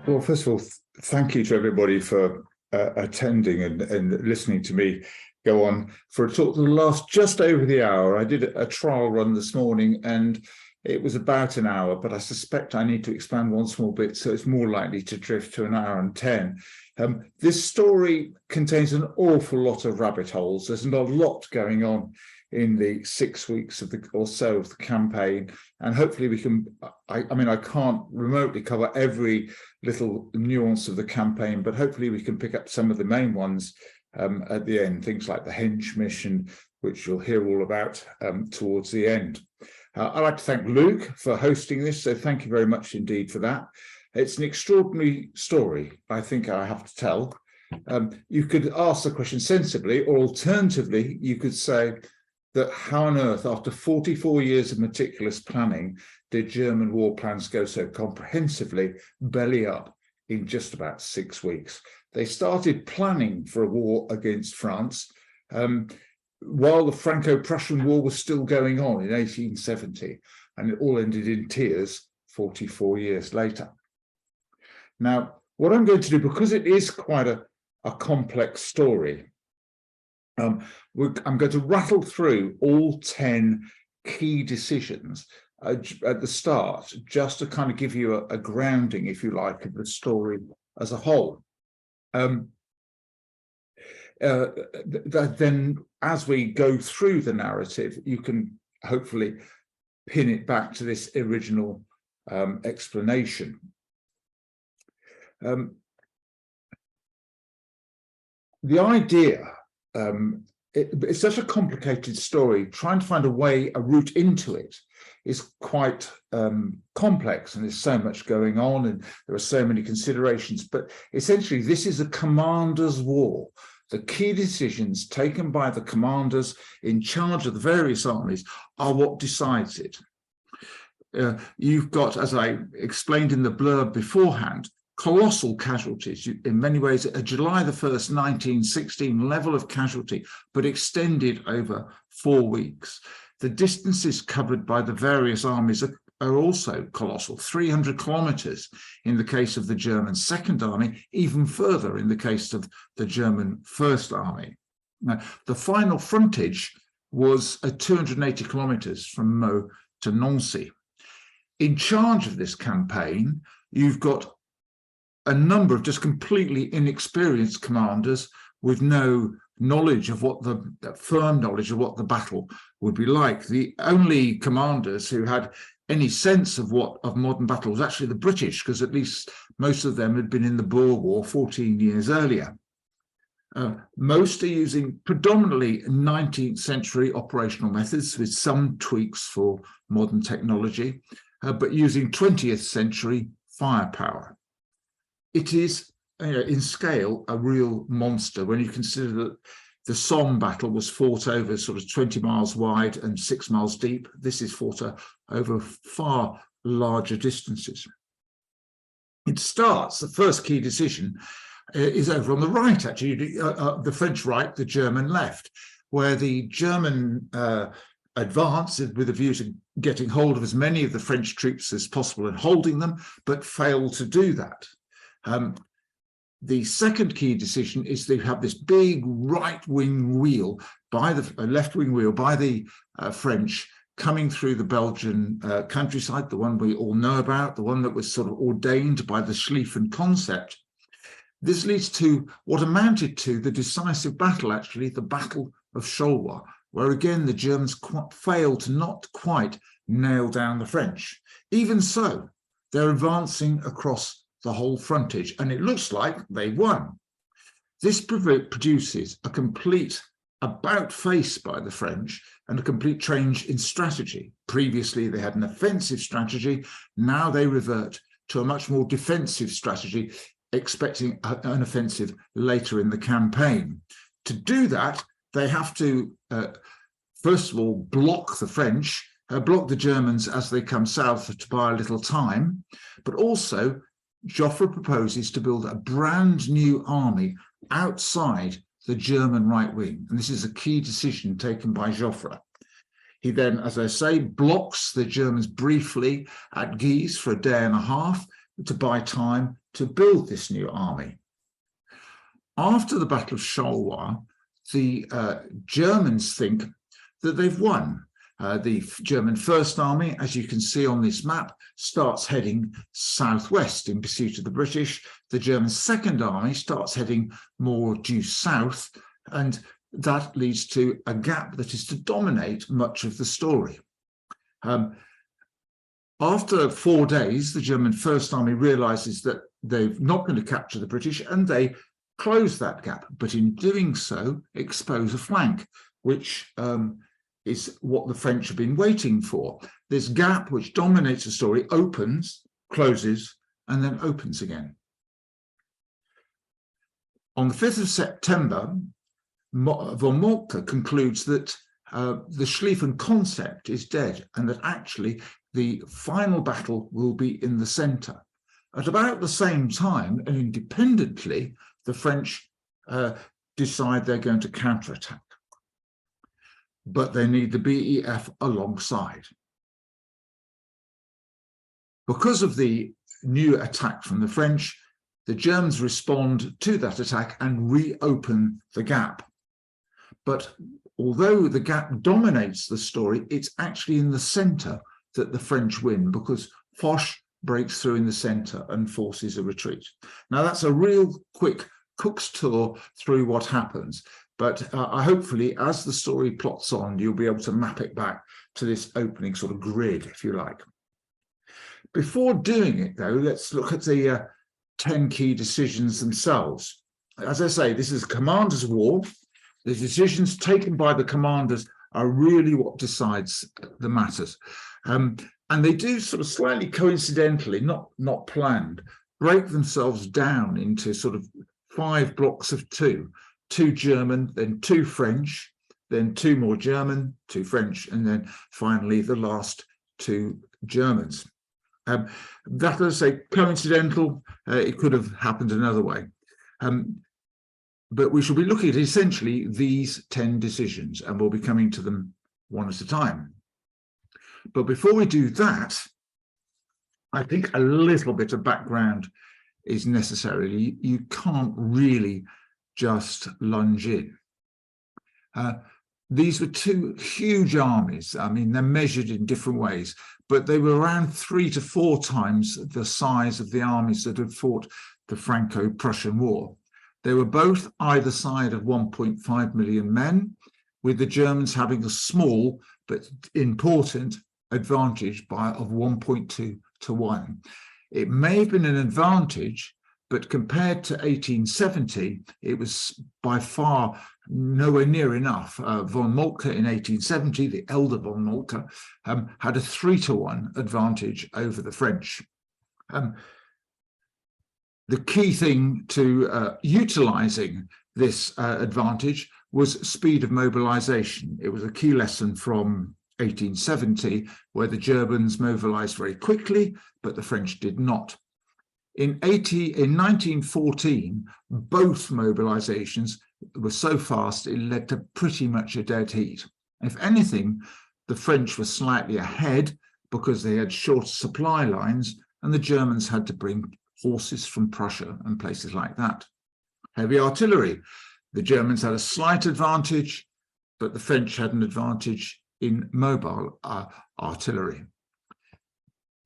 Well, first of all, thank you to everybody for attending and listening to me go on for a talk that will last just over the hour. I did a trial run this morning and it was about an hour, but I suspect I need to expand one small bit, so it's more likely to drift to an hour and 10. This story contains an awful lot of rabbit holes. There's a lot going on in the 6 weeks of or so of the campaign, and hopefully we can, I mean, I can't remotely cover every little nuance of the campaign, but hopefully we can pick up some of the main ones at the end, things like the Henge mission, which you'll hear all about towards the end. I'd like to thank Luke for hosting this, so thank you very much indeed for that. It's an extraordinary story, I think I have to tell. You could ask the question sensibly, or alternatively, you could say that how on earth, after 44 years of meticulous planning, did German war plans go so comprehensively belly up in just about 6 weeks? They started planning for a war against France while the Franco-Prussian War was still going on in 1870, and it all ended in tears 44 years later. Now, what I'm going to do, because it is quite a complex story, I'm going to rattle through all 10 key decisions at the start, just to kind of give you a grounding, if you like, of the story as a whole. Then, as we go through the narrative, you can hopefully pin it back to this original explanation. The idea, it's such a complicated story, trying to find a route into it is quite complex, and there's so much going on and there are so many considerations, but essentially this is a commander's war. The key decisions taken by the commanders in charge of the various armies are what decides it. You've got, as I explained in the blurb beforehand, colossal casualties. In many ways, a July the 1st, 1916 level of casualty, but extended over 4 weeks. The distances covered by the various armies are also colossal, 300 kilometres in the case of the German Second Army, even further in the case of the German First Army. Now, the final frontage was at 280 kilometres from Meaux to Nancy. In charge of this campaign, you've got a number of just completely inexperienced commanders with no knowledge of what firm knowledge of what the battle would be like. The only commanders who had any sense of modern battle was actually the British, because at least most of them had been in the Boer War 14 years earlier. Most are using predominantly 19th century operational methods with some tweaks for modern technology, but using 20th century firepower. It is, in scale, a real monster when you consider that the Somme battle was fought over sort of 20 miles wide and 6 miles deep. This is fought over far larger distances. It starts, the first key decision is over on the right, actually, the French right, the German left, where the German advance with a view to getting hold of as many of the French troops as possible and holding them, but failed to do that. The second key decision is they have this big right-wing wheel by the left-wing wheel by the French coming through the Belgian countryside, the one we all know about, the one that was sort of ordained by the Schlieffen concept. This leads to what amounted to the decisive battle, actually, the Battle of Charleroi, where again the Germans failed to not quite nail down the French. Even so, they're advancing across the whole frontage, and it looks like they won. This produces a complete about-face by the French and a complete change in strategy. Previously, they had an offensive strategy. Now they revert to a much more defensive strategy, expecting an offensive later in the campaign. To do that, they have to, first of all, block the French, block the Germans as they come south to buy a little time, but also Joffre proposes to build a brand new army outside the German right wing. And this is a key decision taken by Joffre. He then, as I say, blocks the Germans briefly at Guise for a day and a half, to buy time to build this new army. After the Battle of Charleroi, the Germans think that they've won. The German First Army, as you can see on this map, starts heading southwest in pursuit of the British. The German Second Army starts heading more due south, and that leads to a gap that is to dominate much of the story. After 4 days, the German First Army realizes that they're not going to capture the British, and they close that gap, but in doing so, expose a flank, which is what the French have been waiting for. This gap, which dominates the story, opens, closes, and then opens again. On the 5th of September, von Moltke concludes that the Schlieffen concept is dead, and that actually the final battle will be in the centre. At about the same time, and independently, the French decide they're going to counterattack. But they need the BEF alongside. Because of the new attack from the French, the Germans respond to that attack and reopen the gap. But although the gap dominates the story, it's actually in the centre that the French win, because Foch breaks through in the centre and forces a retreat. Now, that's a real quick Cook's tour through what happens. But hopefully, as the story plots on, you'll be able to map it back to this opening sort of grid, if you like. Before doing it, though, let's look at the 10 key decisions themselves. As I say, this is a commander's war. The decisions taken by the commanders are really what decides the matters. And they do sort of slightly coincidentally, not planned, break themselves down into sort of 5 blocks of 2. 2 German, then 2 French, then 2 more German, 2 French, and then finally the last 2 Germans. That, as I say, coincidental. It could have happened another way. But we shall be looking at essentially these 10 decisions, and we'll be coming to them one at a time. But before we do that, I think a little bit of background is necessary. You can't really just lunge in. These were 2 huge armies. I mean, they're measured in different ways, but they were around 3 to 4 times the size of the armies that had fought the Franco-Prussian War. They were both either side of 1.5 million men, with the Germans having a small but important advantage of 1.2 to 1. It may have been an advantage, but compared to 1870, it was by far nowhere near enough. Von Moltke in 1870, the elder von Moltke, had a 3 to 1 advantage over the French. The key thing to utilising this advantage was speed of mobilisation. It was a key lesson from 1870, where the Germans mobilised very quickly, but the French did not. In 1914, both mobilisations were so fast it led to pretty much a dead heat. If anything, the French were slightly ahead because they had shorter supply lines, and the Germans had to bring horses from Prussia and places like that. Heavy artillery. The Germans had a slight advantage, but the French had an advantage in mobile artillery.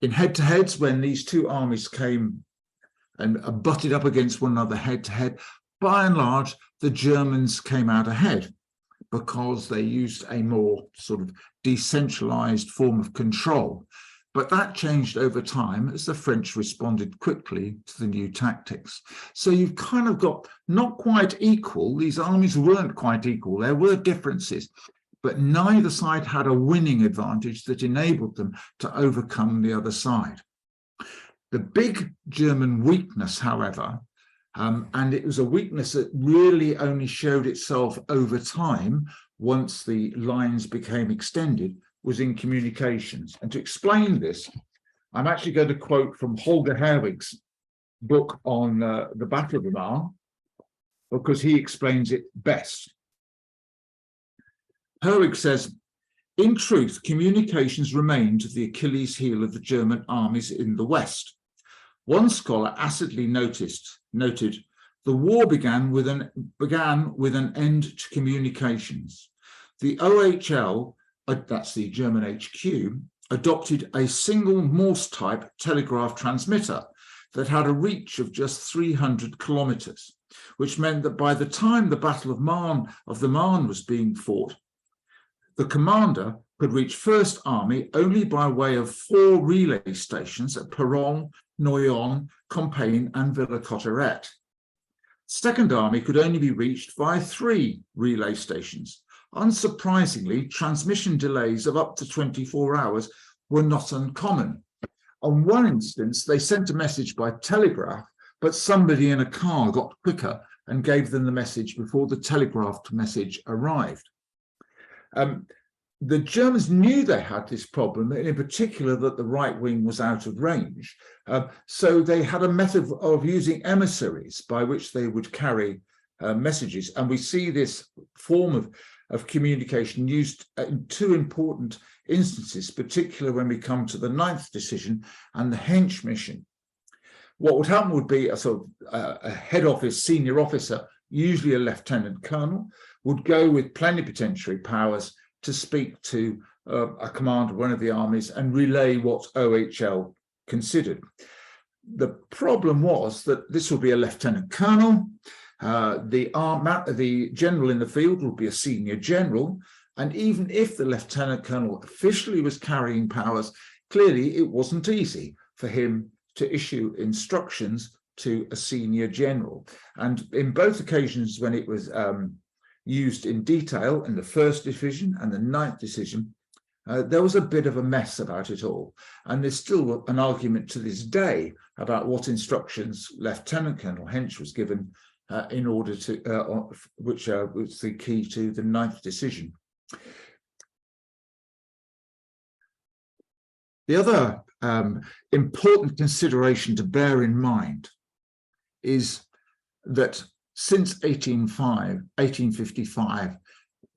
In head-to-heads, when these 2 armies came and butted up against one another head-to-head, by and large, the Germans came out ahead because they used a more sort of decentralized form of control. But that changed over time as the French responded quickly to the new tactics. So you've kind of got not quite equal, these armies weren't quite equal, there were differences, but neither side had a winning advantage that enabled them to overcome the other side. The big German weakness, however, and it was a weakness that really only showed itself over time once the lines became extended, was in communications. And to explain this, I'm actually going to quote from Holger Herwig's book on the Battle of Marne, because he explains it best. Herwig says, in truth, communications remained the Achilles heel of the German armies in the West. One scholar acidly noted, the war began with an end to communications. The OHL, that's the German HQ, adopted a single Morse-type telegraph transmitter that had a reach of just 300 kilometres, which meant that by the time the Battle of the Marne was being fought, the commander could reach First Army only by way of 4 relay stations at Peronne, Noyon, Compiègne and Villers-Cotterêts. Second Army could only be reached by 3 relay stations. Unsurprisingly, transmission delays of up to 24 hours were not uncommon. On one instance, they sent a message by telegraph, but somebody in a car got quicker and gave them the message before the telegraphed message arrived. The Germans knew they had this problem, and in particular that the right wing was out of range. So they had a method of using emissaries by which they would carry messages. And we see this form of communication used in 2 important instances, particularly when we come to the 9th decision and the Hensch mission. What would happen would be a head office senior officer, usually a lieutenant colonel, would go with plenipotentiary powers to speak to a commander of one of the armies and relay what OHL considered. The problem was that this would be a lieutenant colonel, the general in the field would be a senior general, and even if the lieutenant colonel officially was carrying powers, clearly it wasn't easy for him to issue instructions to a senior general. And in both occasions when it was used in detail in the 1st division and the 9th decision, there was a bit of a mess about it all. And there's still an argument to this day about what instructions Lieutenant Colonel Hensch was given in order to, which was the key to the 9th decision. The other important consideration to bear in mind is that since 1855,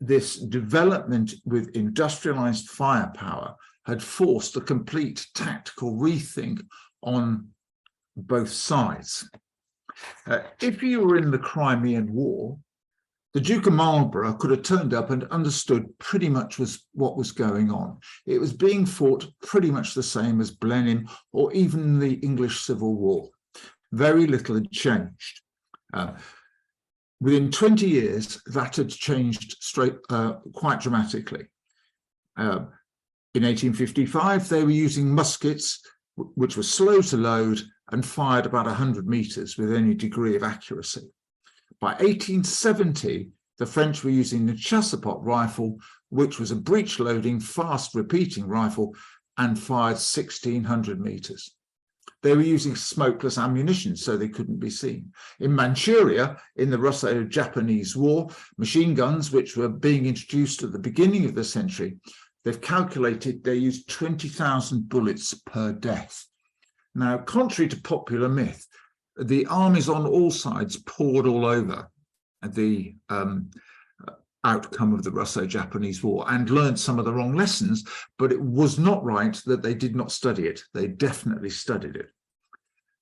this development with industrialized firepower had forced a complete tactical rethink on both sides. If you were in the Crimean War, the Duke of Marlborough could have turned up and understood pretty much what was going on. It was being fought pretty much the same as Blenheim or even the English Civil War. Very little had changed. Within 20 years, that had changed quite dramatically. In 1855, they were using muskets, which were slow to load and fired about 100 meters with any degree of accuracy. By 1870, the French were using the chassepot rifle, which was a breech-loading, fast-repeating rifle and fired 1,600 meters. They were using smokeless ammunition, so they couldn't be seen. In Manchuria, in the Russo-Japanese War, machine guns, which were being introduced at the beginning of the century, they've calculated they used 20,000 bullets per death. Now, contrary to popular myth, the armies on all sides poured all over the outcome of the Russo-Japanese War and learned some of the wrong lessons, but it was not right that they did not study it. They definitely studied it.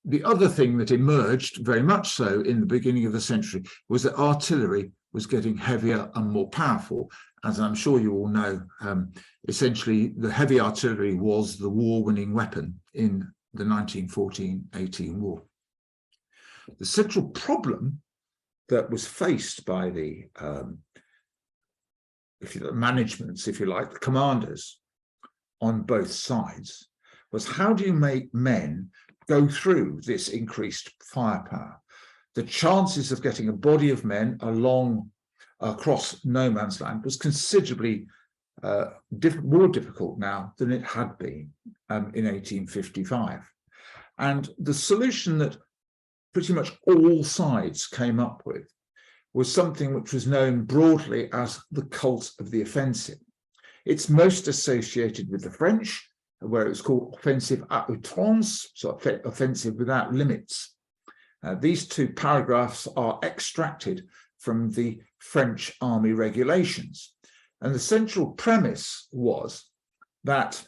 The other thing that emerged very much so in the beginning of the century was that artillery was getting heavier and more powerful. As I'm sure you all know, essentially the heavy artillery was the war-winning weapon in the 1914-18 war. The central problem that was faced by the managements, if you like, the commanders on both sides, was how do you make men go through this increased firepower? The chances of getting a body of men across no man's land was considerably more difficult now than it had been in 1855. And the solution that pretty much all sides came up with was something which was known broadly as the cult of the offensive. It's most associated with the French, where it was called offensive à outrance, so offensive without limits. These 2 paragraphs are extracted from the French army regulations. And the central premise was that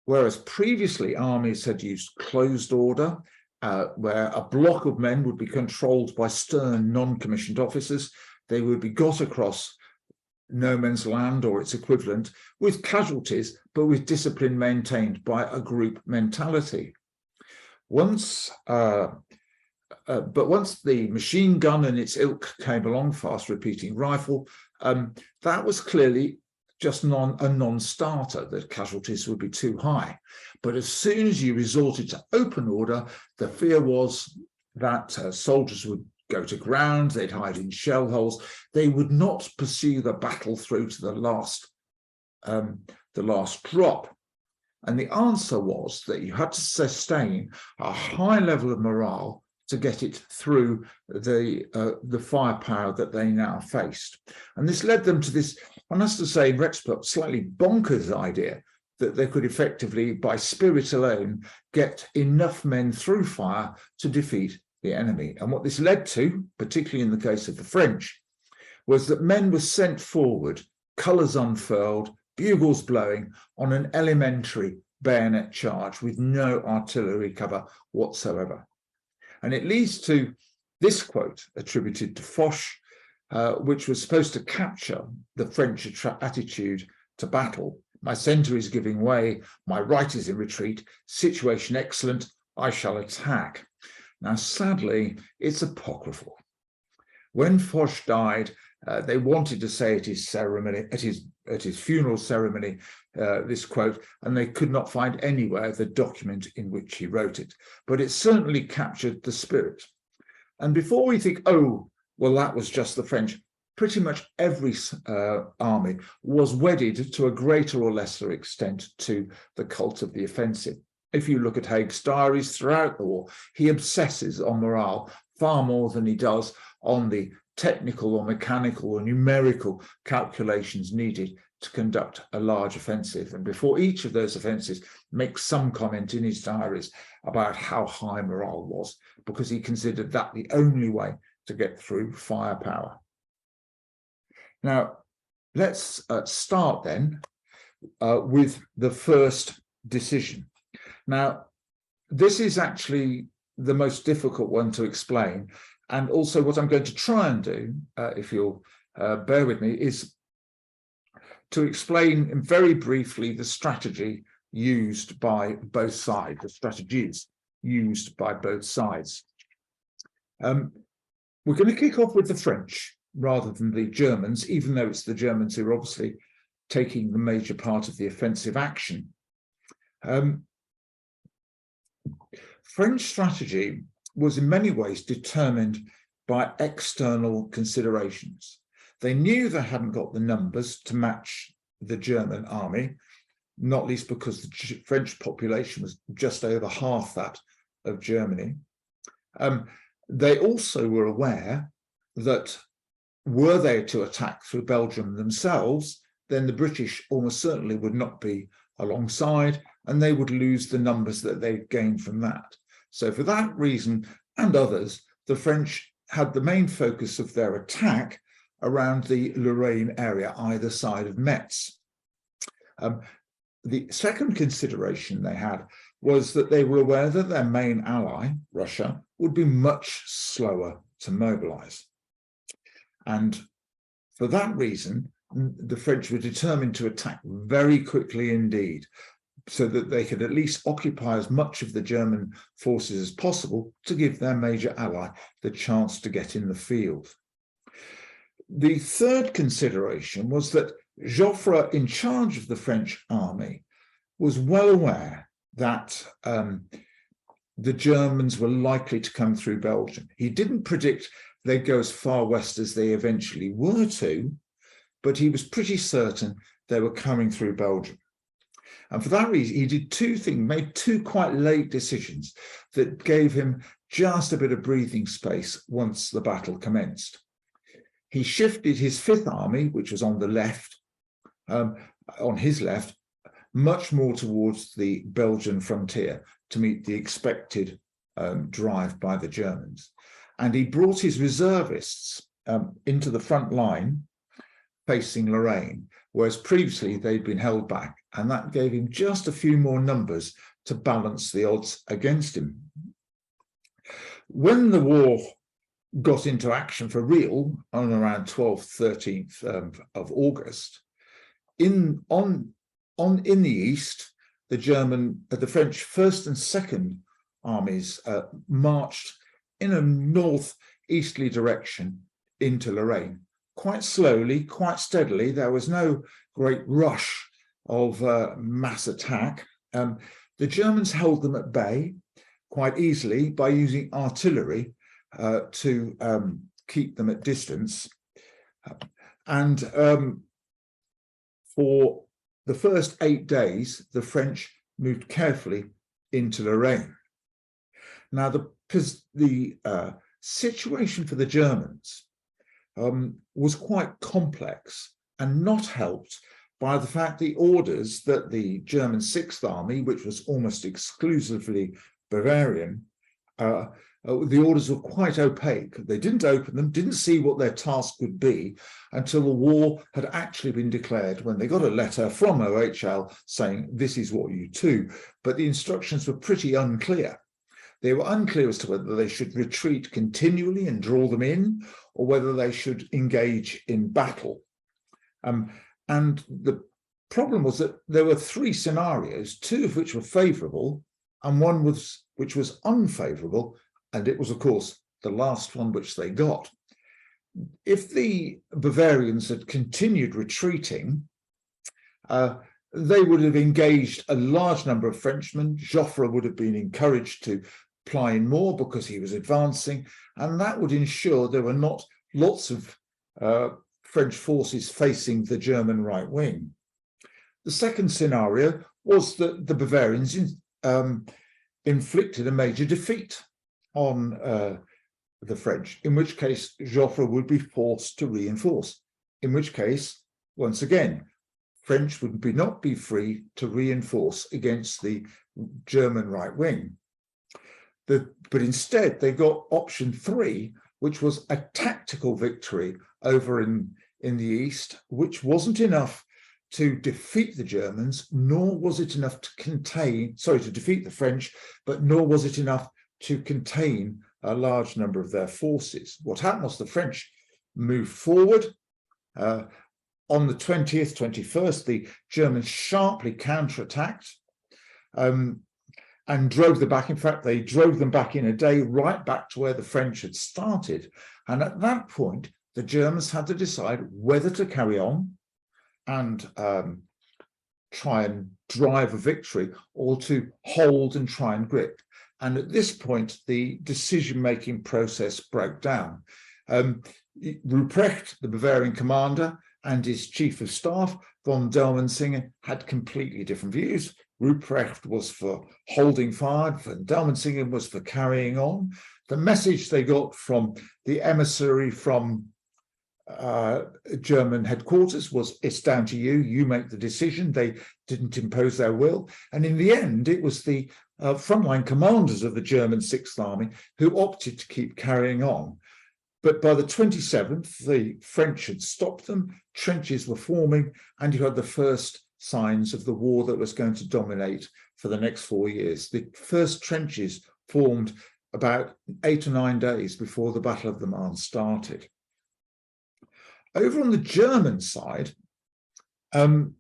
whereas previously armies had used closed order, where a block of men would be controlled by stern non-commissioned officers. They would be got across no man's land or its equivalent with casualties, but with discipline maintained by a group mentality. Once the machine gun and its ilk came along, fast repeating rifle, that was clearly just a non-starter, that casualties would be too high. But as soon as you resorted to open order, the fear was that soldiers would go to ground, they'd hide in shell holes, they would not pursue the battle through to the last drop. And the answer was that you had to sustain a high level of morale to get it through the firepower that they now faced. And this led them to this, one has to say, in retrospect, slightly bonkers idea that they could effectively, by spirit alone, get enough men through fire to defeat the enemy. And what this led to, particularly in the case of the French, was that men were sent forward, colours unfurled, bugles blowing, on an elementary bayonet charge with no artillery cover whatsoever. And it leads to this quote attributed to Foch, which was supposed to capture the French attitude to battle. My centre is giving way, my right is in retreat, situation excellent, I shall attack. Now, sadly, it's apocryphal. When Foch died, they wanted to say at his ceremony, at his funeral ceremony, this quote, and they could not find anywhere the document in which he wrote it. But it certainly captured the spirit. And before we think, oh, well, that was just the French, pretty much every army was wedded to a greater or lesser extent to the cult of the offensive. If you look at Haig's diaries throughout the war, he obsesses on morale far more than he does on the technical or mechanical or numerical calculations needed to conduct a large offensive. And before each of those offensives, makes some comment in his diaries about how high morale was, because he considered that the only way to get through firepower. Now, let's start then with the first decision. Now, this is actually the most difficult one to explain. And also what I'm going to try and do, if you'll bear with me, is to explain very briefly the strategy used by both sides, the strategies used by both sides. We're going to kick off with the French rather than the Germans, even though it's the Germans who are obviously taking the major part of the offensive action. French strategy was in many ways determined by external considerations. They knew they hadn't got the numbers to match the German army, not least because the French population was just over half that of Germany. They also were aware that were they to attack through Belgium themselves, then the British almost certainly would not be alongside, and they would lose the numbers that they'd gained from that. So for that reason and others, the French had the main focus of their attack around the Lorraine area, either side of Metz. The second consideration they had was that they were aware that their main ally, Russia, would be much slower to mobilize. And for that reason, the French were determined to attack very quickly indeed, so that they could at least occupy as much of the German forces as possible to give their major ally the chance to get in the field. The third consideration was that Joffre, in charge of the French army, was well aware that the Germans were likely to come through Belgium. He didn't predict they'd go as far west as they eventually were to, but he was pretty certain they were coming through Belgium. And for that reason, he did two things, made two quite late decisions that gave him just a bit of breathing space once the battle commenced. He shifted his Fifth Army, which was on the left, on his left, much more towards the Belgian frontier to meet the expected drive by the Germans. And he brought his reservists into the front line facing Lorraine, whereas previously they'd been held back and that gave him just a few more numbers to balance the odds against him. When the war got into action for real on around 12th, 13th of August, in the east, the French first and second armies marched in a northeasterly direction into Lorraine, quite slowly, quite steadily. There was no great rush of mass attack. The Germans held them at bay quite easily by using artillery to keep them at distance. For the first 8 days, the French moved carefully into Lorraine. Now, the situation for the Germans was quite complex and not helped by the fact the orders that the German Sixth Army, which was almost exclusively Bavarian, the orders were quite opaque. They didn't open them, didn't see what their task would be until the war had actually been declared, when they got a letter from OHL saying, this is what you do. But the instructions were pretty unclear. They were unclear as to whether they should retreat continually and draw them in, or whether they should engage in battle. And the problem was that there were 3 scenarios, 2 of which were favourable, and one which was unfavourable, and it was, of course, the last one which they got. If the Bavarians had continued retreating, they would have engaged a large number of Frenchmen. Joffre would have been encouraged to ply in more because he was advancing, and that would ensure there were not lots of French forces facing the German right wing. The second scenario was that the Bavarians inflicted a major defeat on the French, in which case Joffre would be forced to reinforce, in which case, once again, French would not be free to reinforce against the German right wing. But instead, they got option 3, which was a tactical victory over in the east, which wasn't enough to defeat the Germans, nor was it enough to defeat the French, but nor was it enough to contain a large number of their forces. What happened was the French moved forward. On the 20th, 21st, the Germans sharply counterattacked and drove them back. In fact, they drove them back in a day, right back to where the French had started. And at that point, the Germans had to decide whether to carry on and try and drive a victory, or to hold and try and grip. And at this point, the decision-making process broke down. Ruprecht, the Bavarian commander, and his chief of staff, von Delmensinger, had completely different views. Ruprecht was for holding fire, von Delmensinger was for carrying on. The message they got from the emissary from German headquarters was, it's down to you, you make the decision. They didn't impose their will. And in the end, it was the frontline commanders of the German Sixth Army who opted to keep carrying on. But by the 27th, the French had stopped them, trenches were forming, and you had the first signs of the war that was going to dominate for the next 4 years. The first trenches formed about 8 or 9 days before the Battle of the Marne started. Over on the German side, as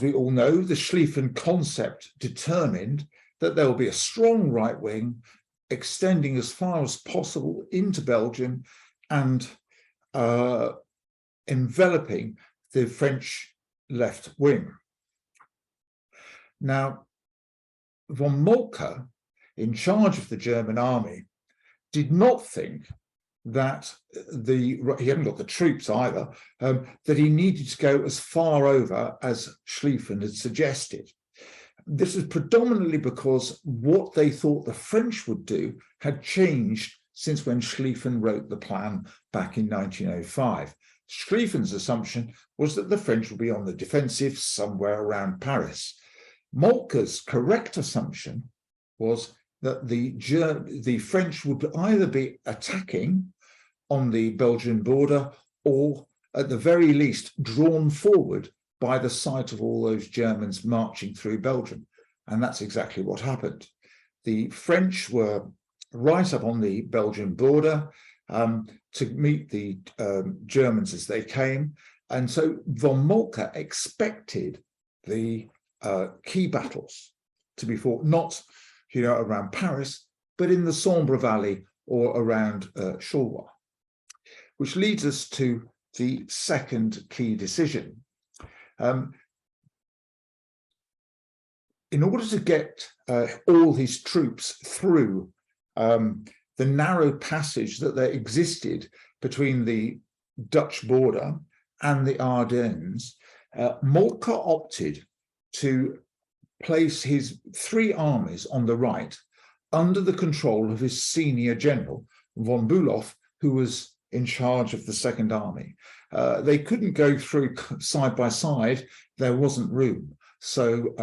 we all know, the Schlieffen concept determined that there will be a strong right wing extending as far as possible into Belgium and enveloping the French left wing. Now, von Moltke, in charge of the German army, did not think that he hadn't got the troops either, that he needed to go as far over as Schlieffen had suggested. This was predominantly because what they thought the French would do had changed since when Schlieffen wrote the plan back in 1905. Schlieffen's assumption was that the French would be on the defensive somewhere around Paris. Moltke's correct assumption was that the French would either be attacking on the Belgian border or, at the very least, drawn forward by the sight of all those Germans marching through Belgium. And that's exactly what happened. The French were right up on the Belgian border to meet the Germans as they came. And so von Moltke expected the key battles to be fought, not around Paris, but in the Sambre Valley or around Charleroi, which leads us to the second key decision. In order to get all his troops through the narrow passage that there existed between the Dutch border and the Ardennes, Moltke opted to place his 3 armies on the right under the control of his senior general, von Bülow, who was in charge of the Second Army. They couldn't go through side by side. There wasn't room. So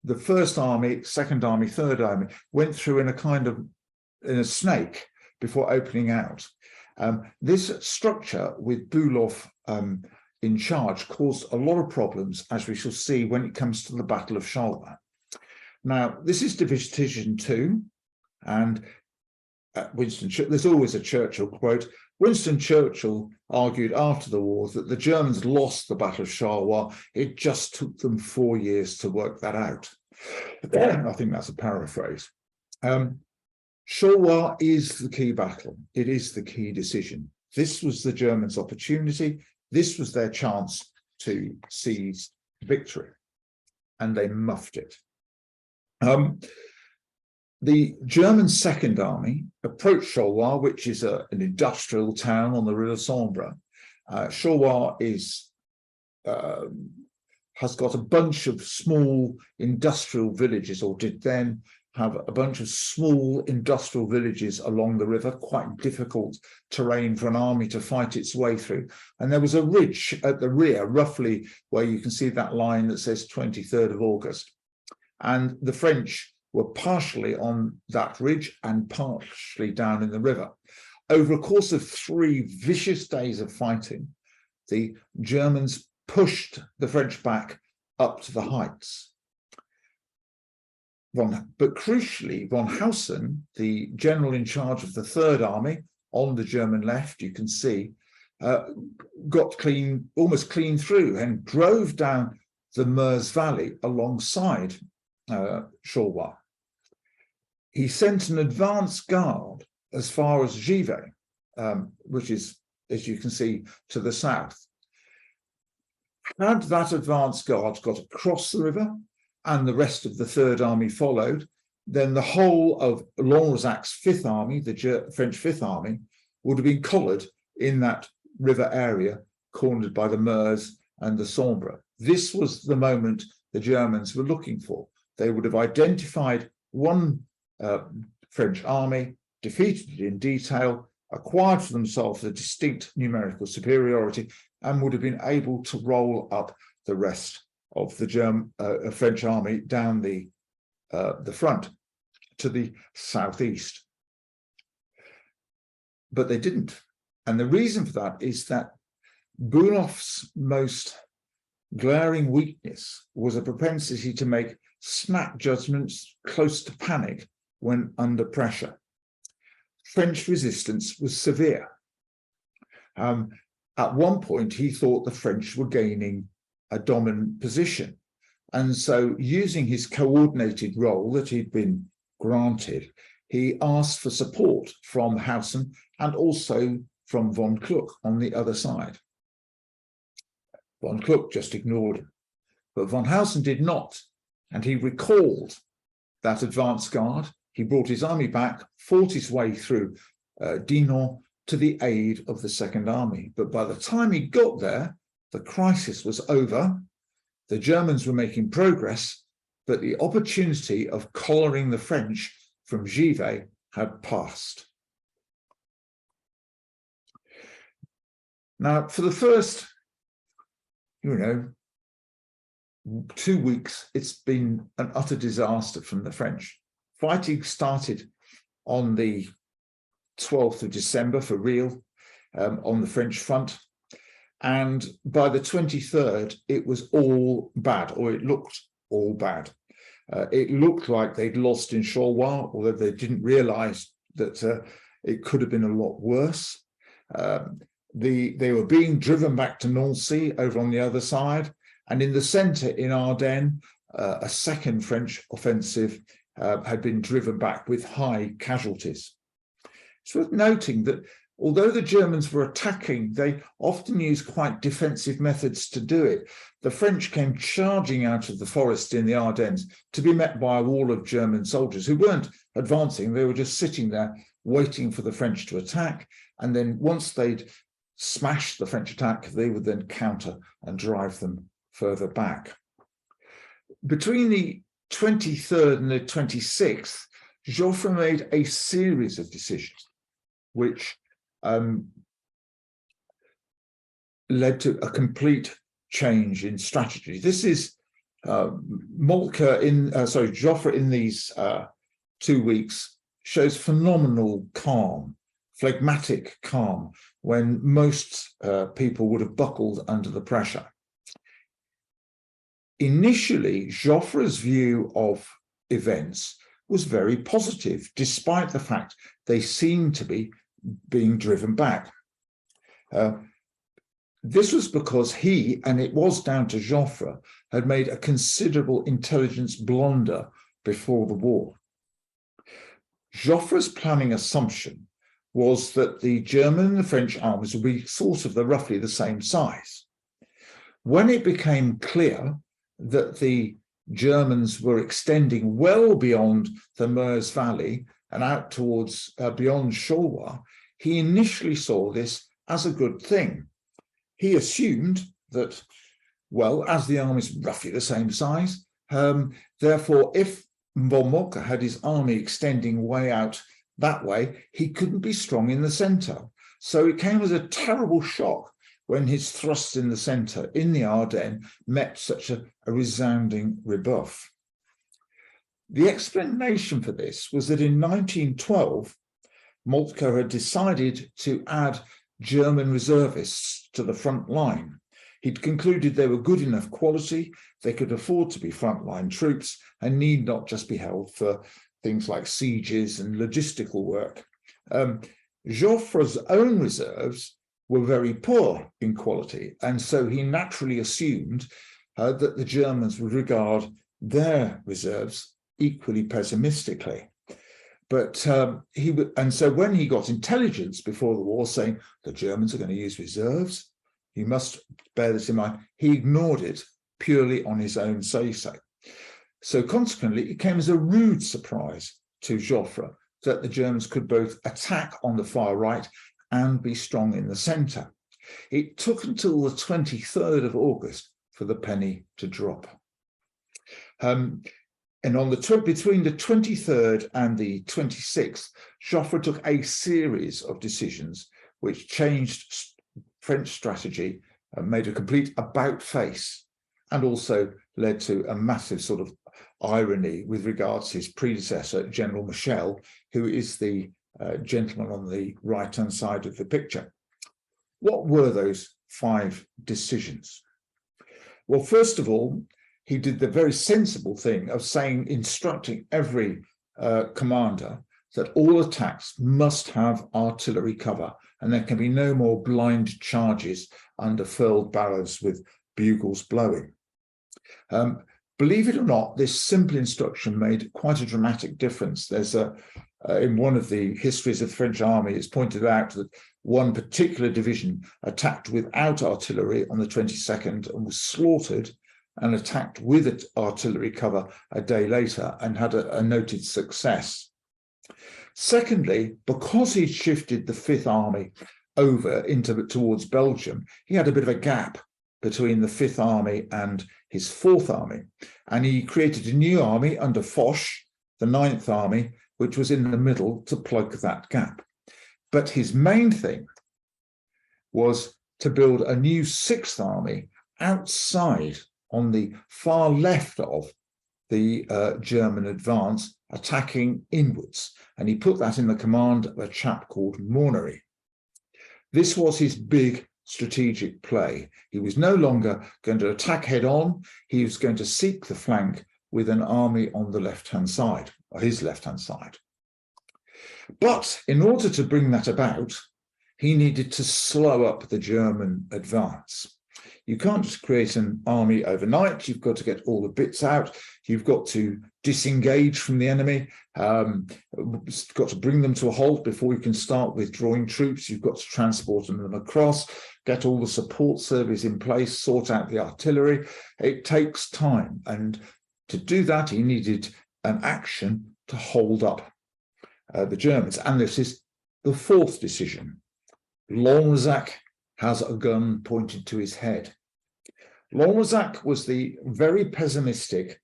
the First Army, Second Army, Third Army went through in a snake before opening out. This structure with Bülow in charge caused a lot of problems, as we shall see when it comes to the Battle of Charleroi. Now, this is Division 2, and there's always a Churchill quote. Winston Churchill argued after the war that the Germans lost the Battle of Charleroi. It just took them 4 years to work that out. I think that's a paraphrase. Charleroi is the key battle. It is the key decision. This was the Germans' opportunity. This was their chance to seize victory, and they muffed it. The German Second Army approached Charleroi, which is an industrial town on the River Sambre. Charleroi has got a bunch of small industrial villages, or did then have a bunch of small industrial villages along the river, quite difficult terrain for an army to fight its way through. And there was a ridge at the rear, roughly where you can see that line that says 23rd of August. And the French were partially on that ridge and partially down in the river. Over a course of 3 vicious days of fighting, the Germans pushed the French back up to the heights. But crucially, von Hausen, the general in charge of the Third Army on the German left, you can see, got almost clean through and drove down the Meuse Valley alongside Charleroi. He sent an advance guard as far as Givet, which is, as you can see, to the south. Had that advance guard got across the river and the rest of the Third Army followed, then the whole of Lannesac's Fifth Army, the French Fifth Army, would have been collared in that river area, cornered by the Meuse and the Sambre. This was the moment the Germans were looking for. They would have identified one French army, defeated it in detail, acquired for themselves a distinct numerical superiority, and would have been able to roll up the rest of the French army down the front to the southeast. But they didn't. And the reason for that is that Bülow's most glaring weakness was a propensity to make snap judgments close to panic when under pressure. French resistance was severe. At one point, he thought the French were gaining a dominant position. And so, using his coordinated role that he'd been granted, he asked for support from Hausen and also from von Kluck on the other side. Von Kluck just ignored him, but von Hausen did not, and he recalled that advance guard. He brought his army back, fought his way through Dinant to the aid of the Second Army. But by the time he got there, the crisis was over. The Germans were making progress, but the opportunity of collaring the French from Givet had passed. Now, for the first, 2 weeks, it's been an utter disaster from the French. Fighting started on the 12th of December for real on the French front. And by the 23rd, it was all bad, or it looked all bad. It looked like they'd lost in Charleroi, although they didn't realize that it could have been a lot worse. They were being driven back to Nancy over on the other side. And in the centre, in Ardennes, a second French offensive had been driven back with high casualties. It's worth noting that although the Germans were attacking, they often used quite defensive methods to do it. The French came charging out of the forest in the Ardennes to be met by a wall of German soldiers who weren't advancing. They were just sitting there waiting for the French to attack. And then once they'd smashed the French attack, they would then counter and drive them further back. Between the 23rd and the 26th, Joffre made a series of decisions which led to a complete change in strategy. This is Joffre in these 2 weeks shows phenomenal calm, phlegmatic calm, when most people would have buckled under the pressure. Initially, Joffre's view of events was very positive, despite the fact they seemed to be being driven back. This was because he, and it was down to Joffre, had made a considerable intelligence blunder before the war. Joffre's planning assumption was that the German and the French armies would be sort of roughly the same size. When it became clear that the Germans were extending well beyond the Meuse Valley and out towards beyond Charleroi, he initially saw this as a good thing. He assumed that, well, as the army is roughly the same size, therefore, if von Moltke had his army extending way out that way, he couldn't be strong in the centre. So it came as a terrible shock when his thrusts in the centre, in the Ardennes, met such a resounding rebuff. The explanation for this was that in 1912, Moltke had decided to add German reservists to the front line. He'd concluded they were good enough quality, they could afford to be frontline troops and need not just be held for things like sieges and logistical work. Joffre's own reserves were very poor in quality, and so he naturally assumed that the Germans would regard their reserves equally pessimistically. But so when he got intelligence before the war saying the Germans are going to use reserves, you must bear this in mind, he ignored it purely on his own say-so. So consequently, it came as a rude surprise to Joffre that the Germans could both attack on the far right and be strong in the centre. It took until the 23rd of August for the penny to drop. And on between the 23rd and the 26th, Joffre took a series of decisions which changed French strategy and made a complete about-face, and also led to a massive sort of irony with regards to his predecessor, General Michel, who is the gentleman on the right-hand side of the picture. What were those 5 decisions? Well, first of all, he did the very sensible thing of instructing every commander that all attacks must have artillery cover, and there can be no more blind charges under furled barrows with bugles blowing. Believe it or not, this simple instruction made quite a dramatic difference. There's in one of the histories of the French army, it's pointed out that one particular division attacked without artillery on the 22nd and was slaughtered, and attacked with artillery cover a day later and had a noted success. Secondly, because he'd shifted the Fifth Army over towards Belgium, he had a bit of a gap between the Fifth Army and his Fourth Army, and he created a new army under Foch, the Ninth Army, which was in the middle to plug that gap. But his main thing was to build a new Sixth Army outside, on the far left of the German advance, attacking inwards. And he put that in the command of a chap called Marne. This was his big strategic play. He was no longer going to attack head on. He was going to seek the flank with an army on the left-hand side, or his left-hand side. But in order to bring that about, he needed to slow up the German advance. You can't just create an army overnight. You've got to get all the bits out. You've got to disengage from the enemy. Got to bring them to a halt before you can start withdrawing troops. You've got to transport them across, get all the support service in place, sort out the artillery. It takes time. And to do that, he needed an action to hold up the Germans. And this is the fourth decision. Lanrezac has a gun pointed to his head. Lanrezac was the very pessimistic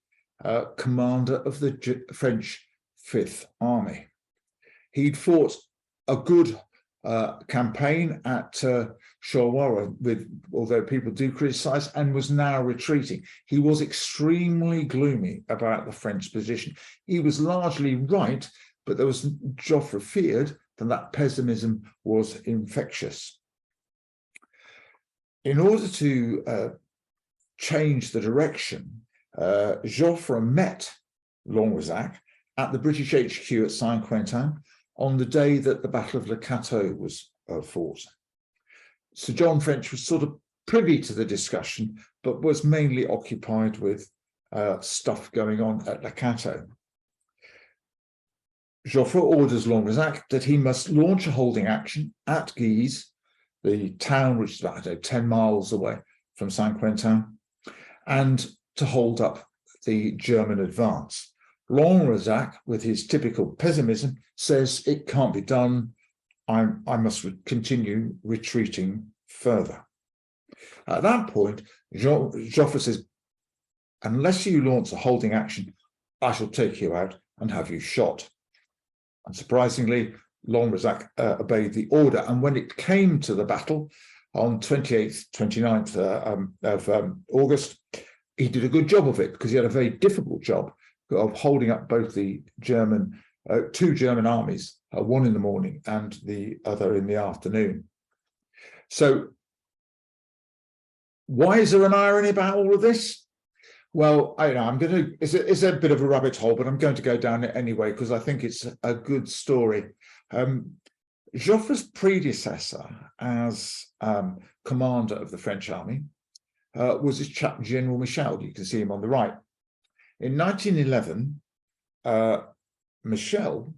commander of the French Fifth Army. He'd fought a good campaign at Charleroi, although people do criticize, and was now retreating. He was extremely gloomy about the French position. He was largely right, but Joffre feared that pessimism was infectious. In order to change the direction, Joffre met Lanrezac at the British HQ at Saint-Quentin on the day that the Battle of Le Cateau was fought. Sir John French was sort of privy to the discussion, but was mainly occupied with stuff going on at Le Cateau. Joffre orders Lanrezac that he must launch a holding action at Guise, the town which is about 10 miles away from Saint-Quentin, and to hold up the German advance. Lanrezac, with his typical pessimism, says it can't be done. I must continue retreating further. At that point, Joffre says, unless you launch a holding action, I shall take you out and have you shot. Unsurprisingly, Lanrezac obeyed the order. And when it came to the battle on 28th, 29th of August, he did a good job of it because he had a very difficult job of holding up both the two German armies, one in the morning and the other in the afternoon. So why is there an irony about all of this? Well, it's a bit of a rabbit hole, but I'm going to go down it anyway because I think it's a good story. Joffre's predecessor as commander of the French army was this chap, General Michel. You can see him on the right. In 1911, Michel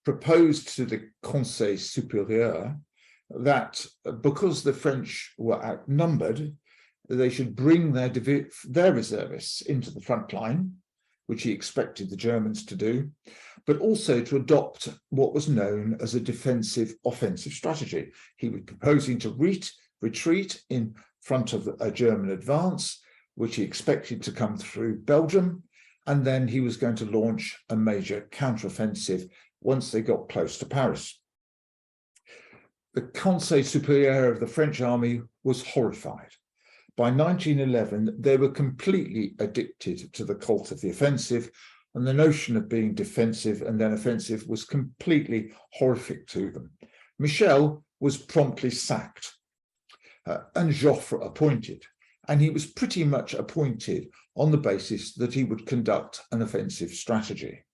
proposed to the Conseil Supérieur that because the French were outnumbered, they should bring their reservists into the front line, which he expected the Germans to do, but also to adopt what was known as a defensive offensive strategy. He was proposing to retreat in front of a German advance, which he expected to come through Belgium, and then he was going to launch a major counteroffensive once they got close to Paris. The Conseil Supérieur of the French army was horrified. By 1911, they were completely addicted to the cult of the offensive, and the notion of being defensive and then offensive was completely horrific to them. Michel was promptly sacked and Joffre appointed, and he was pretty much appointed on the basis that he would conduct an offensive strategy.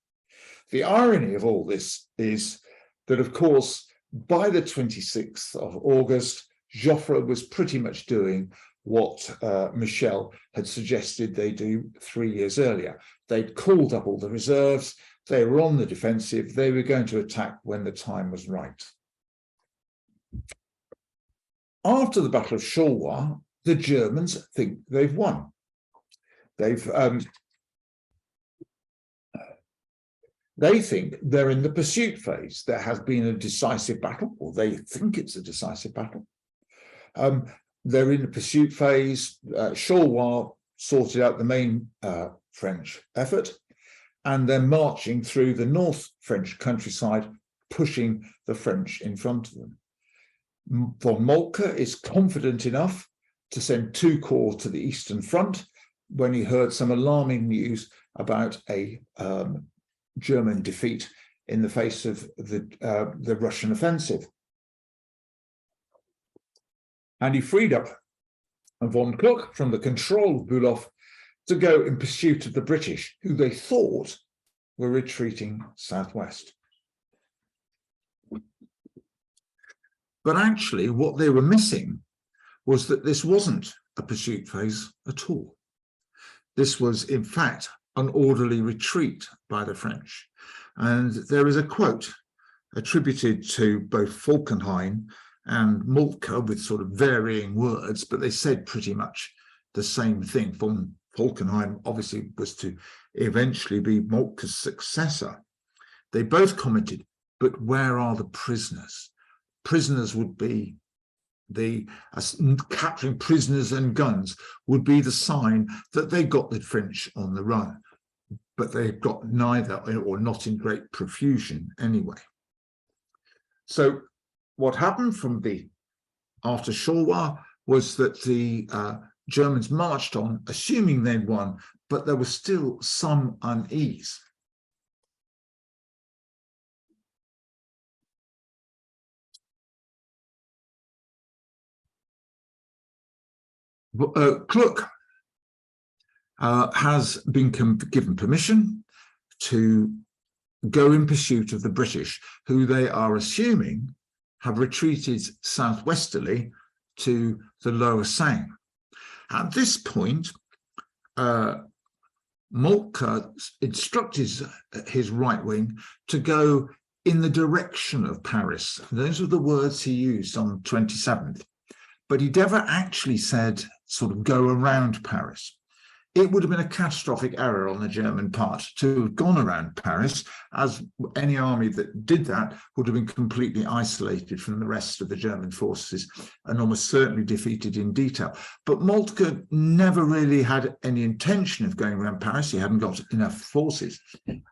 The irony of all this is that, of course, by the 26th of August, Joffre was pretty much doing what Michel had suggested they do 3 years earlier. They'd called up all the reserves, they were on the defensive, they were going to attack when the time was right. After the Battle of Charleroi, the Germans think they've won. They think they're in the pursuit phase. There has been a decisive battle, or they think it's a decisive battle. They're in the pursuit phase. Charleroi sorted out the main French effort, and they're marching through the North French countryside, pushing the French in front of them. Von Moltke is confident enough to send 2 corps to the Eastern Front when he heard some alarming news about a German defeat in the face of the Russian offensive. and he freed up von Kluck from the control of Bulow to go in pursuit of the British, who they thought were retreating southwest. But actually, what they were missing was that this wasn't a pursuit phase at all. This was, in fact, an orderly retreat by the French. And there is a quote attributed to both Falkenhayn and Moltke with sort of varying words, but they said pretty much the same thing. Von Falkenhayn obviously was to eventually be Moltke's successor. They both commented, but where are the prisoners? Prisoners would be capturing prisoners and guns would be the sign that they got the French on the run, but they've got neither, or not in great profusion anyway. So what happened after Charleroi was that the Germans marched on, assuming they'd won, but there was still some unease. Kluck has been given permission to go in pursuit of the British, who they are assuming have retreated southwesterly to the lower Seine. At this point, Moltke instructed his right wing to go in the direction of Paris. Those were the words he used on the 27th. But he never actually said sort of go around Paris. It would have been a catastrophic error on the German part to have gone around Paris, as any army that did that would have been completely isolated from the rest of the German forces and almost certainly defeated in detail. But Moltke never really had any intention of going around Paris. He hadn't got enough forces.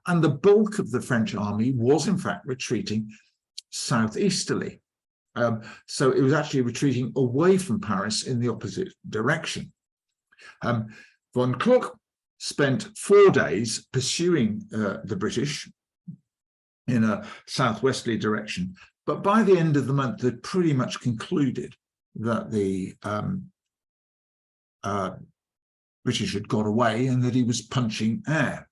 And the bulk of the French army was, in fact, retreating southeasterly. So it was actually retreating away from Paris in the opposite direction. Von Kluck spent 4 days pursuing the British in a southwesterly direction, but by the end of the month, they'd pretty much concluded that the British had got away and that he was punching air.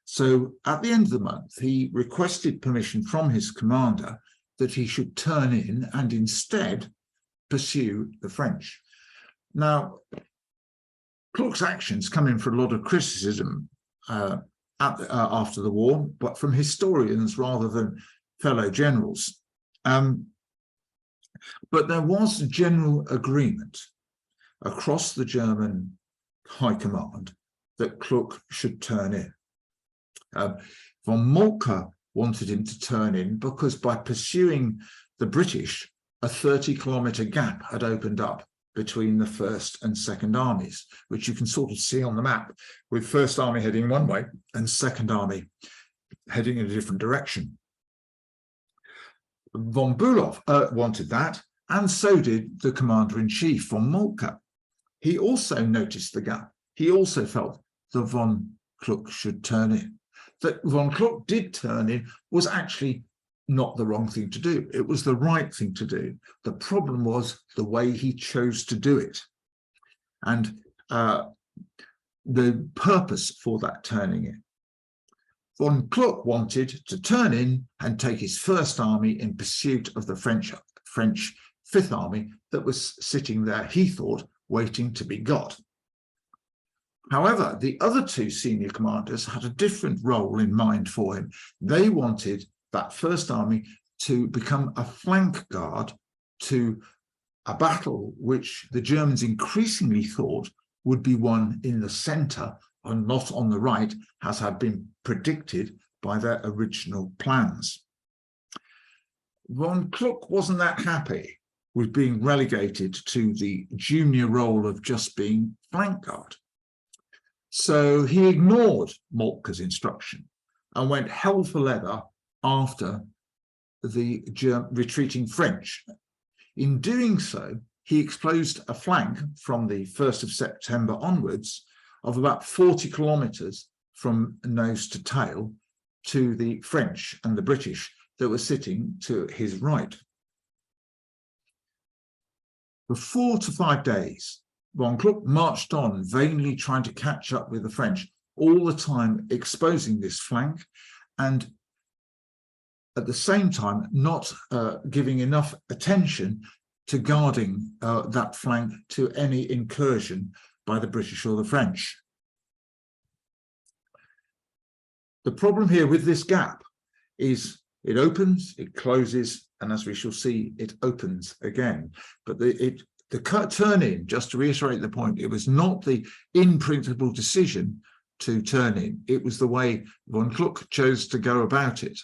So at the end of the month, he requested permission from his commander that he should turn in and instead pursue the French. Now, Kluck's actions come in for a lot of criticism after the war, but from historians rather than fellow generals. But there was a general agreement across the German High Command that Kluck should turn in. Von Moltke wanted him to turn in because by pursuing the British, a 30-kilometre gap had opened up between the First and Second Armies, which you can sort of see on the map, with First Army heading one way and Second Army heading in a different direction. Von Bulow wanted that, and so did the Commander-in-Chief, von Moltke. He also noticed the gap. He also felt that von Kluck should turn in. That von Kluck did turn in was actually not the wrong thing to do. It was the right thing to do. The problem was the way he chose to do it. And the purpose for that turning in. Von Kluck wanted to turn in and take his First Army in pursuit of the French Fifth Army that was sitting there, he thought, waiting to be got. However, the other two senior commanders had a different role in mind for him. They wanted that First Army to become a flank guard to a battle which the Germans increasingly thought would be won in the centre and not on the right, as had been predicted by their original plans. Von Kluck wasn't that happy with being relegated to the junior role of just being flank guard. So he ignored Moltke's instruction and went hell for leather after the retreating French. In doing so, he exposed a flank from the 1st of September onwards of about 40 kilometres from nose to tail to the French and the British that were sitting to his right. For 4 to 5 days, von Kluck marched on, vainly trying to catch up with the French, all the time exposing this flank and at the same time not giving enough attention to guarding that flank to any incursion by the British or the French. The problem here with this gap is it opens, it closes, and as we shall see, it opens again. But the turn-in, just to reiterate the point, it was not the in-principle decision to turn in. It was the way von Kluck chose to go about it,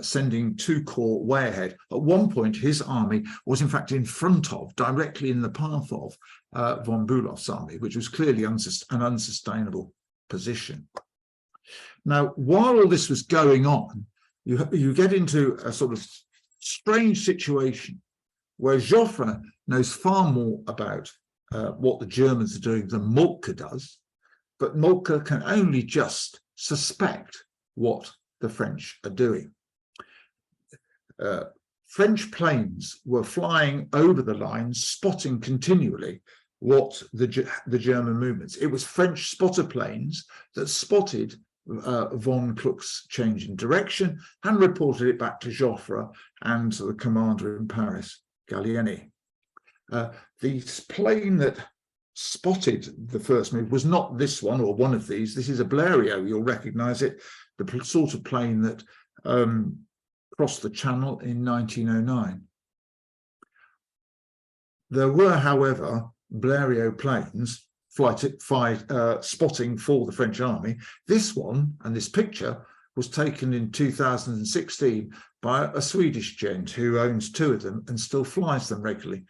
sending 2 corps way ahead. At one point, his army was in fact in front of, directly in the path of, von Bülow's army, which was clearly an unsustainable position. Now, while all this was going on, you get into a sort of strange situation where Joffre knows far more about what the Germans are doing than Moltke does, but Moltke can only just suspect what the French are doing. French planes were flying over the lines, spotting continually what the German movements. It was French spotter planes that spotted von Kluck's change in direction and reported it back to Joffre and to the commander in Paris, Gallieni. The plane that spotted the first move was not this one or one of these. This is a Blériot, you'll recognize it, the sort of plane that crossed the Channel in 1909. There were, however, Blériot planes spotting for the French army. This one and this picture was taken in 2016 by a Swedish gent who owns 2 of them and still flies them regularly.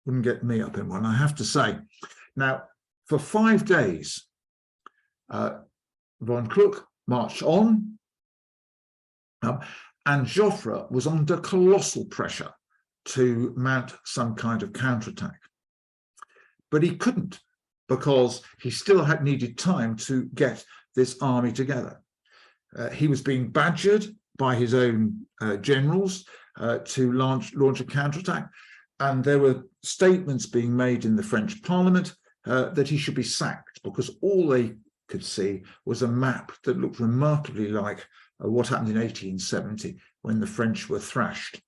Wouldn't get me up in one, I have to say. Now, for 5 days, von Kluck marched on, and Joffre was under colossal pressure to mount some kind of counterattack. But he couldn't, because he still had needed time to get this army together. He was being badgered by his own generals to launch a counterattack, and there were statements being made in the French Parliament that he should be sacked, because all they could see was a map that looked remarkably like what happened in 1870 when the French were thrashed.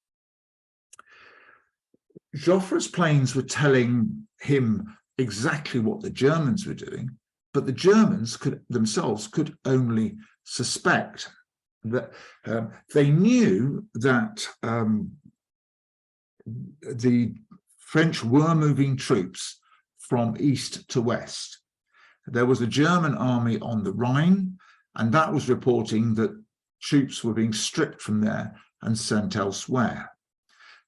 Joffre's planes were telling him exactly what the Germans were doing, but the Germans themselves could only suspect that they knew that the French were moving troops from east to west. There was a German army on the Rhine, and that was reporting that troops were being stripped from there and sent elsewhere.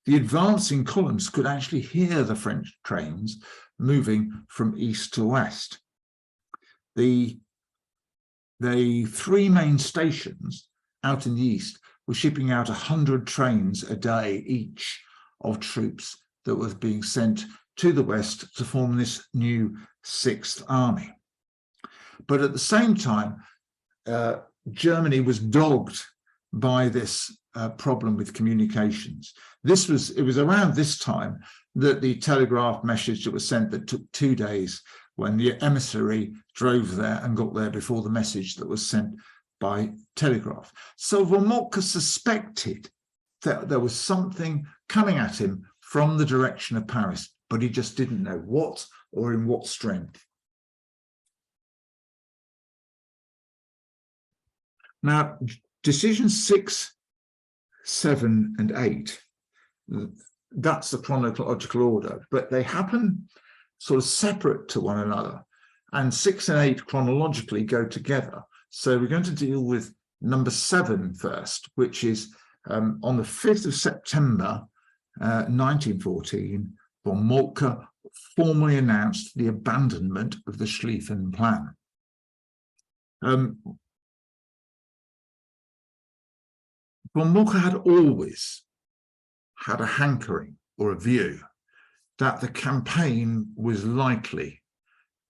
The advancing columns could actually hear the French trains moving from east to west. The 3 main stations out in the east were shipping out 100 trains a day each of troops that was being sent to the west to form this new 6th Army. But at the same time, Germany was dogged by this problem with communications. It was around this time that the telegraph message that was sent that took 2 days, when the emissary drove there and got there before the message that was sent by telegraph. So von Moltke suspected that there was something coming at him from the direction of Paris, but he just didn't know what or in what strength. Now, decisions 6, 7, and 8, that's the chronological order, but they happen sort of separate to one another, and 6 and 8 chronologically go together. So we're going to deal with number 7 first, which is on the 5th of September 1914, von Moltke formally announced the abandonment of the Schlieffen Plan. Von Moltke had always had a hankering or a view that the campaign was likely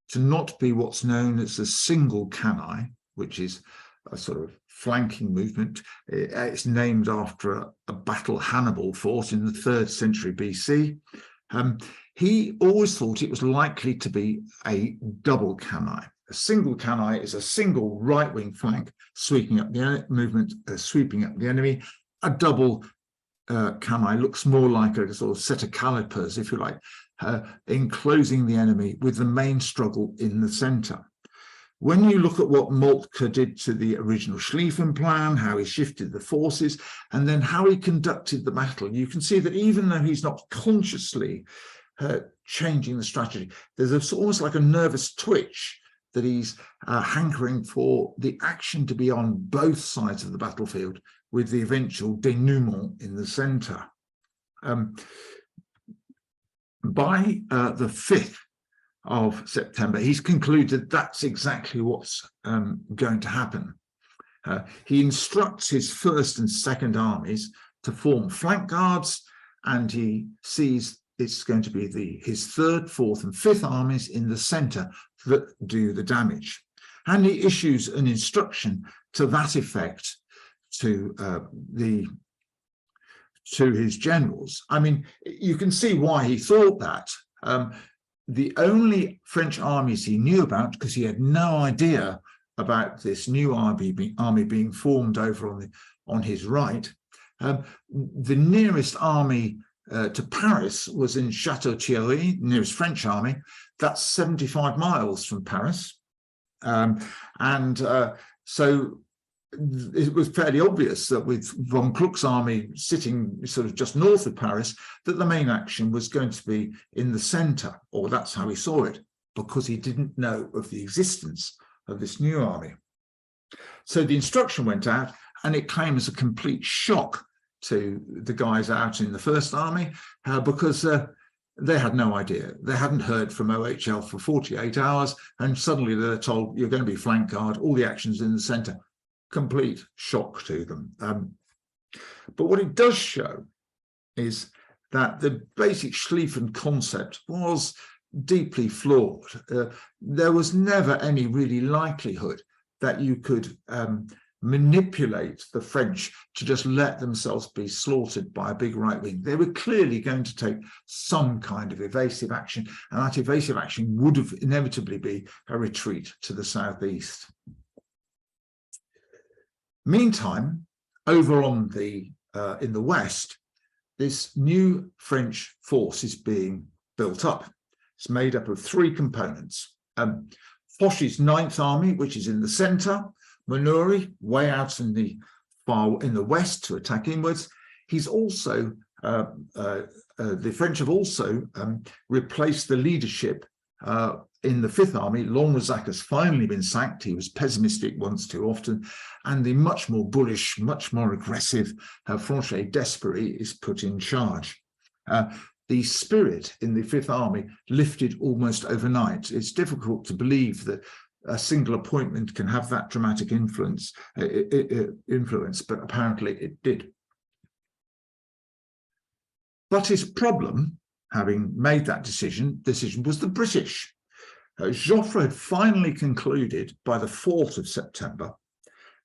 to not be what's known as a single cannae, which is a sort of flanking movement. It's named after a battle Hannibal fought in the 3rd century BC. he always thought it was likely to be a double cannae. A single cannae is a single right-wing flank sweeping up the movement, sweeping up the enemy. A double cannae looks more like a sort of set of calipers, if you like, enclosing the enemy with the main struggle in the centre. When you look at what Moltke did to the original Schlieffen plan, how he shifted the forces, and then how he conducted the battle, you can see that even though he's not consciously changing the strategy, there's almost like a nervous twitch that he's hankering for the action to be on both sides of the battlefield, with the eventual denouement in the centre. By the 5th of September, he's concluded that's exactly what's going to happen. He instructs his 1st and 2nd armies to form flank guards, and he sees it's going to be his 3rd, 4th and 5th armies in the centre that do the damage. And he issues an instruction to that effect to his generals. I mean, you can see why he thought that. The only French armies he knew about, because he had no idea about this new army being formed over on his right, the nearest army to Paris was in Château-Thierry, nearest French army. That's 75 miles from Paris. So it was fairly obvious that with von Kluck's army sitting sort of just north of Paris, that the main action was going to be in the centre, or that's how he saw it, because he didn't know of the existence of this new army. So the instruction went out, and it came as a complete shock to the guys out in the 1st Army, because they had no idea. They hadn't heard from OHL for 48 hours, and suddenly they're told, you're going to be flank guard, all the actions in the centre. Complete shock to them. But what it does show is that the basic Schlieffen concept was deeply flawed. There was never any really likelihood that you could manipulate the French to just let themselves be slaughtered by a big right wing. They were clearly going to take some kind of evasive action, and that evasive action would have inevitably be a retreat to the southeast. Meantime, over on in the west, this new French force is being built up. It's made up of 3 components. Foch's 9th Army, which is in the centre, Manuri, way out in the west to attack inwards. He's also, the French have also replaced the leadership in the 5th Army. Lanrezac has finally been sacked. He was pessimistic once too often. And the much more bullish, much more aggressive Franchet d'Espery is put in charge. The spirit in the 5th Army lifted almost overnight. It's difficult to believe that a single appointment can have that dramatic influence, but apparently it did. But his problem, having made that decision was the British. Joffre had finally concluded by the 4th of September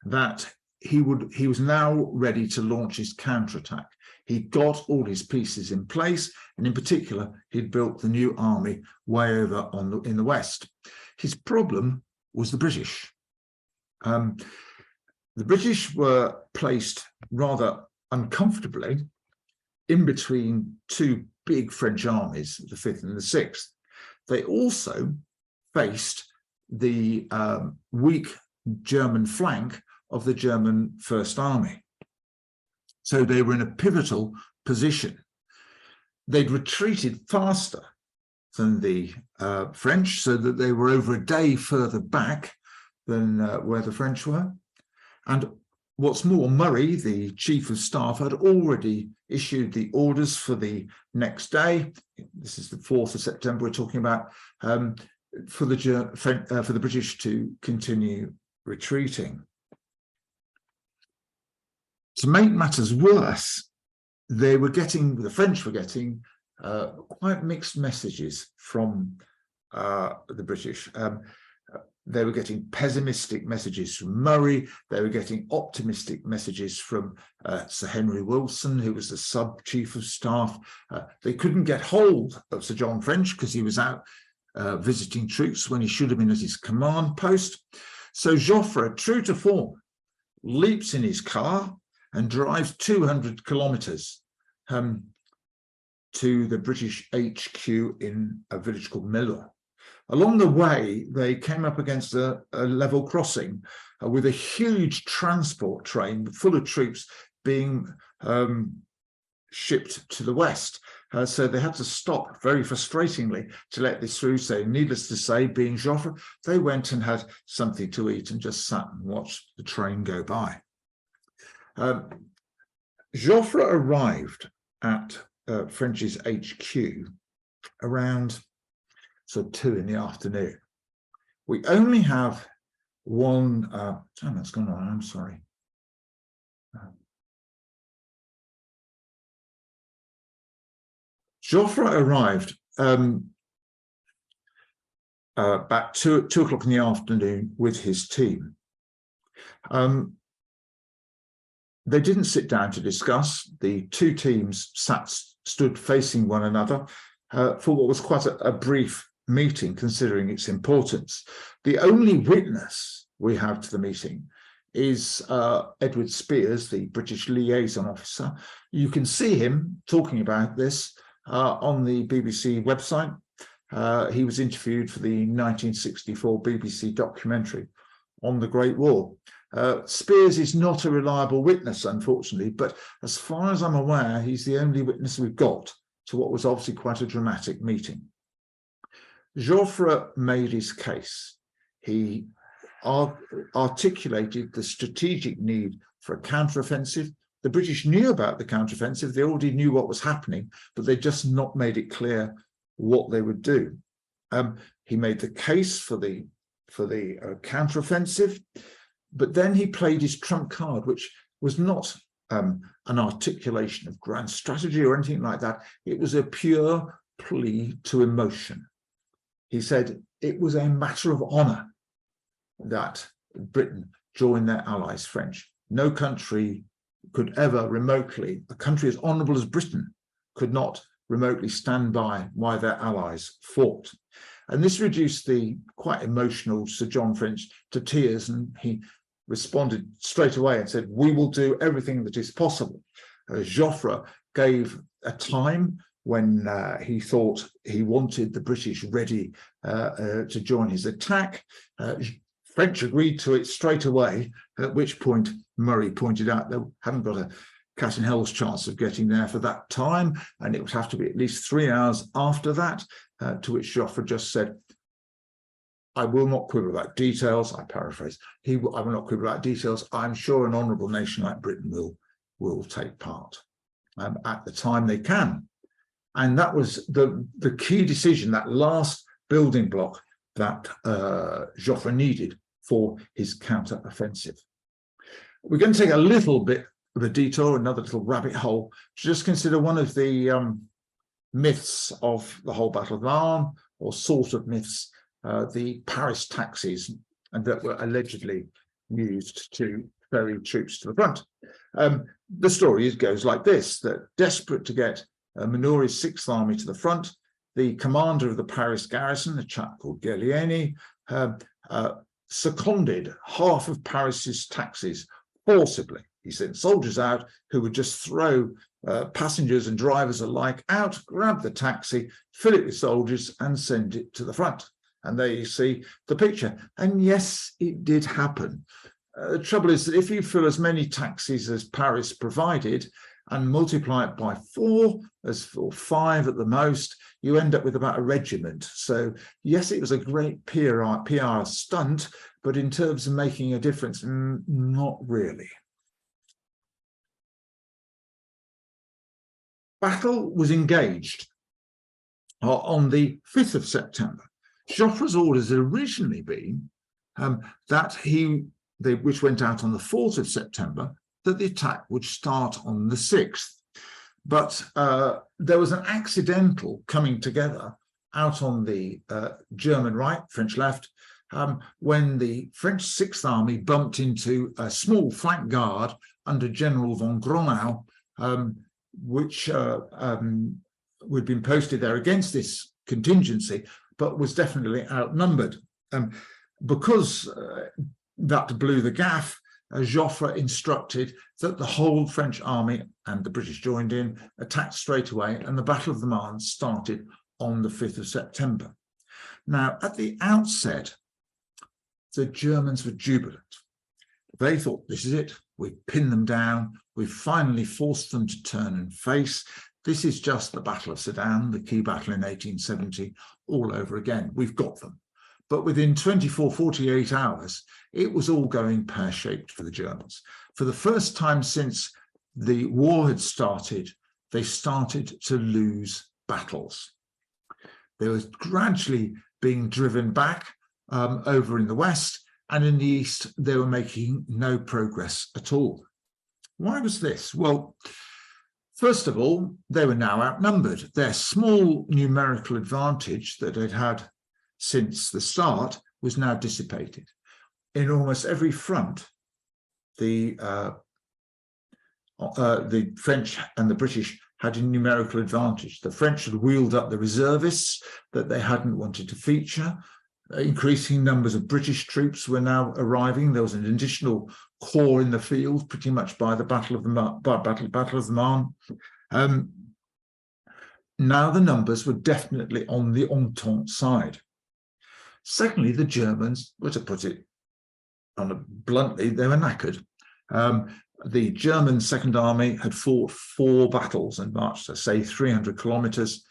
that he was now ready to launch his counterattack. He'd got all his pieces in place, and in particular, he'd built the new army way over in the west. His problem was the British. The British were placed rather uncomfortably in between 2 big French armies, the 5th and the 6th. They also faced the weak German flank of the German 1st Army. So they were in a pivotal position. They'd retreated faster than the French, so that they were over a day further back than where the French were. And what's more, Murray, the chief of staff, had already issued the orders for the next day. This is the 4th of September we're talking about, for the British to continue retreating. To make matters worse, the French were getting quite mixed messages from the British. They were getting pessimistic messages from Murray. They were getting optimistic messages from Sir Henry Wilson, who was the sub-chief of staff. They couldn't get hold of Sir John French because he was out visiting troops when he should have been at his command post. So Joffre, true to form, leaps in his car and drives 200 kilometres to the British HQ in a village called Melun. Along the way, they came up against a level crossing with a huge transport train full of troops being shipped to the west. So they had to stop, very frustratingly, to let this through. So needless to say, being Joffre, they went and had something to eat and just sat and watched the train go by. Joffre arrived at French's HQ around so 2 in the afternoon. We only have one time that's gone on, I'm sorry. Joffre arrived about 2 o'clock in the afternoon with his team. They didn't sit down to discuss. The two teams stood facing one another for what was quite a brief meeting, considering its importance. The only witness we have to the meeting is Edward Spears, the British liaison officer. You can see him talking about this on the BBC website. He was interviewed for the 1964 BBC documentary on the Great War. Spears is not a reliable witness, unfortunately, but as far as I'm aware, he's the only witness we've got to what was obviously quite a dramatic meeting. Joffre made his case. He articulated the strategic need for a counteroffensive. The British knew about the counteroffensive. They already knew what was happening, but they just not made it clear what they would do. He made the case for the counteroffensive, but then he played his trump card, which was not an articulation of grand strategy or anything like that. It was a pure plea to emotion. He said it was a matter of honour that Britain join their allies, French. No country could ever remotely, a country as honourable as Britain, could not remotely stand by while their allies fought. And this reduced the quite emotional Sir John French to tears, and he responded straight away and said, "We will do everything that is possible." Joffre gave a time when he thought he wanted the British ready to join his attack. French agreed to it straight away, at which point Murray pointed out they haven't got a cat in hell's chance of getting there for that time, and it would have to be at least 3 hours after that, to which Joffre just said, "I will not quibble about details," I paraphrase, I will not quibble about details. I'm sure an honourable nation like Britain will take part at the time they can. And that was the key decision, that last building block that Joffre needed for his counter-offensive. We're going to take a little bit of a detour, another little rabbit hole, to just consider one of the myths of the whole Battle of Marne, or sort of myths, the Paris taxis, and that were allegedly used to ferry troops to the front. The story goes like this, that desperate to get Manoury's 6th Army to the front, the commander of the Paris garrison, a chap called Gallieni, seconded half of Paris's taxis forcibly. He sent soldiers out who would just throw passengers and drivers alike out, grab the taxi, fill it with soldiers, and send it to the front. And there you see the picture. And yes, it did happen. The trouble is that if you fill as many taxis as Paris provided and multiply it by 4, or 5 at the most, you end up with about a regiment. So yes, it was a great PR stunt, but in terms of making a difference, not really. Battle was engaged on the 5th of September. Joffre's orders had originally been which went out on the 4th of September, that the attack would start on the 6th. But there was an accidental coming together out on the German right, French left, when the French Sixth Army bumped into a small flank guard under General von Gronau, which had been posted there against this contingency, but was definitely outnumbered. Because that blew the gaff, Joffre instructed that the whole French army, and the British joined in, attacked straight away, and the Battle of the Marne started on the 5th of September. Now, at the outset, the Germans were jubilant. They thought, this is it, we've pinned them down, we've finally forced them to turn and face. This is just the Battle of Sedan, the key battle in 1870, all over again. We've got them. But within 24, 48 hours, it was all going pear-shaped for the Germans. For the first time since the war had started, they started to lose battles. They were gradually being driven back over in the west, and in the east, they were making no progress at all. Why was this? Well, first of all, they were now outnumbered. Their small numerical advantage that they'd had since the start was now dissipated. In almost every front, the French and the British had a numerical advantage. The French had wheeled up the reservists that they hadn't wanted to feature. Increasing numbers of British troops were now arriving. There was an additional corps in the field, pretty much by the Battle of the Marne. Now the numbers were definitely on the Entente side. Secondly, the Germans, well, to put it bluntly, they were knackered. The German Second Army had fought 4 battles and marched, say, 300 kilometres.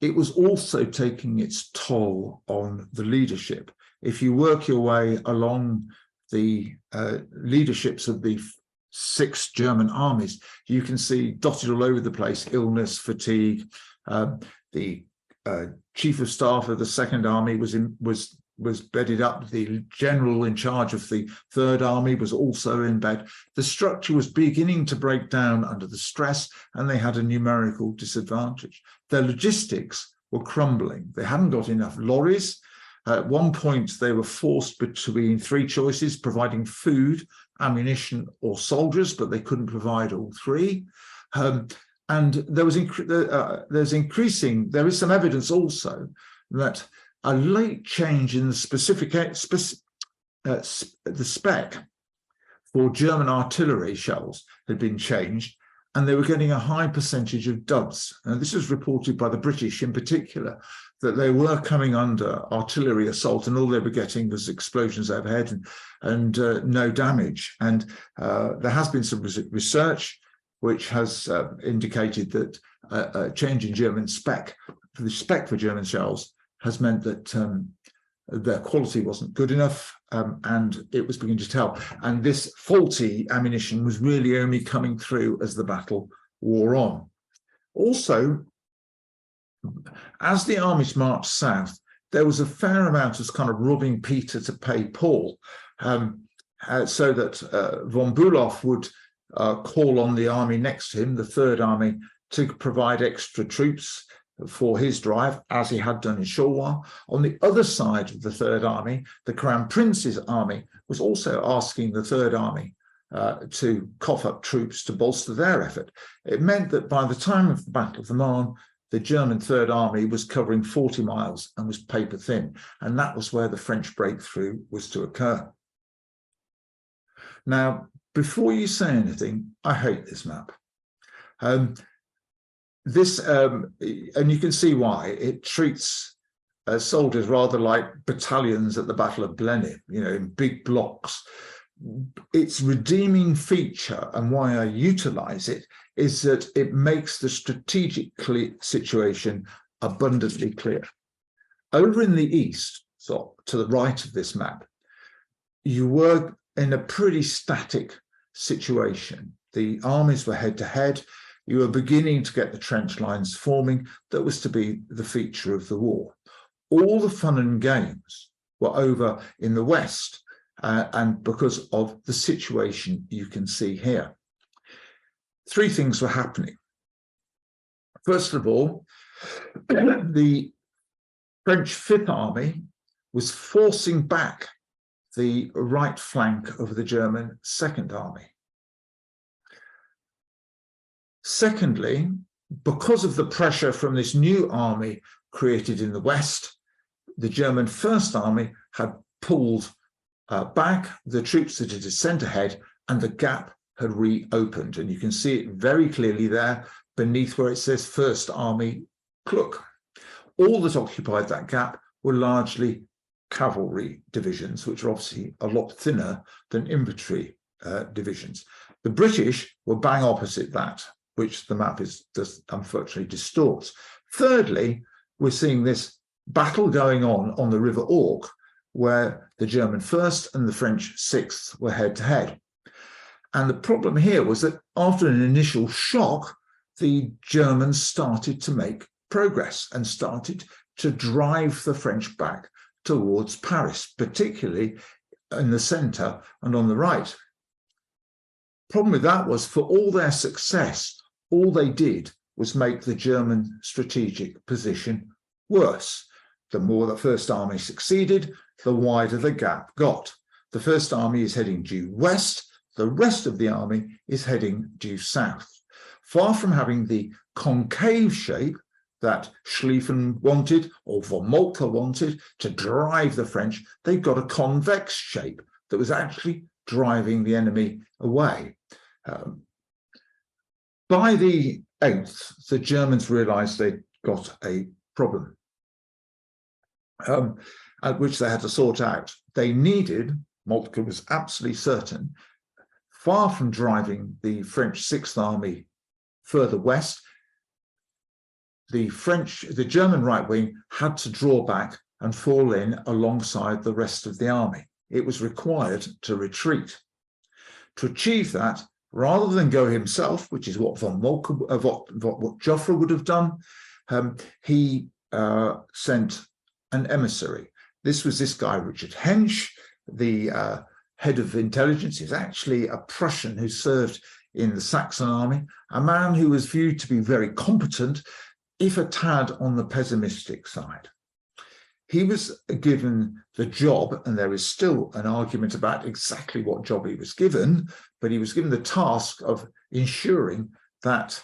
It was also taking its toll on the leadership. If you work your way along the leaderships of the 6 German armies, you can see dotted all over the place illness, fatigue. The chief of staff of the Second Army was bedded up. The general in charge of the Third Army was also in bed. The structure was beginning to break down under the stress, and they had a numerical disadvantage. Their logistics were crumbling. They hadn't got enough lorries. At one point, they were forced between 3 choices, providing food, ammunition, or soldiers, but they couldn't provide all 3. And there is some evidence also that a late change in the spec for German artillery shells had been changed, and they were getting a high percentage of duds. And this was reported by the British in particular, that they were coming under artillery assault, and all they were getting was explosions overhead and no damage. And there has been some research which has indicated that a change in German spec, the spec for German shells, has meant that their quality wasn't good enough, and it was beginning to tell. And this faulty ammunition was really only coming through as the battle wore on. Also, as the armies marched south, there was a fair amount of kind of robbing Peter to pay Paul, so that von Bülow would call on the army next to him, the Third Army, to provide extra troops for his drive, as he had done in Charleroi. On the other side of the Third Army, the Crown Prince's army was also asking the Third Army to cough up troops to bolster their effort. It meant that by the time of the Battle of the Marne, the German Third Army was covering 40 miles and was paper thin, and that was where the French breakthrough was to occur. Now, before you say anything, I hate this map. And you can see why. It treats soldiers rather like battalions at the Battle of Blenheim, in big blocks. Its redeeming feature, and why I utilize it, is that it makes the strategic situation abundantly clear. Over in the east, so to the right of this map, you were in a pretty static situation. The armies were head to head. You were beginning to get the trench lines forming. That was to be the feature of the war. All the fun and games were over in the west, and because of the situation you can see here. 3 things were happening. First of all, the French Fifth Army was forcing back the right flank of the German Second Army. Secondly, because of the pressure from this new army created in the West, the German First Army had pulled back the troops that had sent ahead, and the gap had reopened. And you can see it very clearly there beneath where it says First Army Kluck. All that occupied that gap were largely cavalry divisions, which are obviously a lot thinner than infantry divisions. The British were bang opposite that, which the map just unfortunately distorts. Thirdly, we're seeing this battle going on the River Ork, where the German 1st and the French 6th were head-to-head. And the problem here was that after an initial shock, the Germans started to make progress and started to drive the French back towards Paris, particularly in the centre and on the right. Problem with that was, for all their success, all they did was make the German strategic position worse. The more the First Army succeeded, the wider the gap got. The First Army is heading due west, the rest of the army is heading due south. Far from having the concave shape that Schlieffen wanted or von Moltke wanted to drive the French, they got a convex shape that was actually driving the enemy away. By the 8th, the Germans realized they'd got a problem, which they had to sort out. They needed, Moltke was absolutely certain, far from driving the French 6th Army further west, the German right wing had to draw back and fall in alongside the rest of the army. It was required to retreat. To achieve that, rather than go himself, which is what von Moltke, what Joffre would have done, he sent an emissary. This was this guy, Richard Hensch, the head of intelligence. Is actually a Prussian who served in the Saxon army, a man who was viewed to be very competent, if a tad on the pessimistic side. He was given the job, and there is still an argument about exactly what job he was given, but he was given the task of ensuring that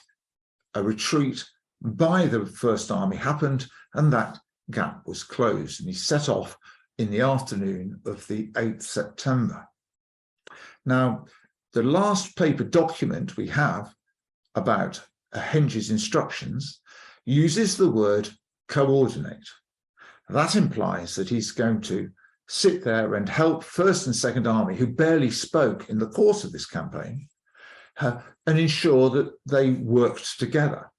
a retreat by the First Army happened and that gap was closed. And he set off in the afternoon of the 8th September. Now, the last paper document we have about Hensch's instructions uses the word coordinate. That implies that he's going to sit there and help First and Second Army, who barely spoke in the course of this campaign, and ensure that they worked together.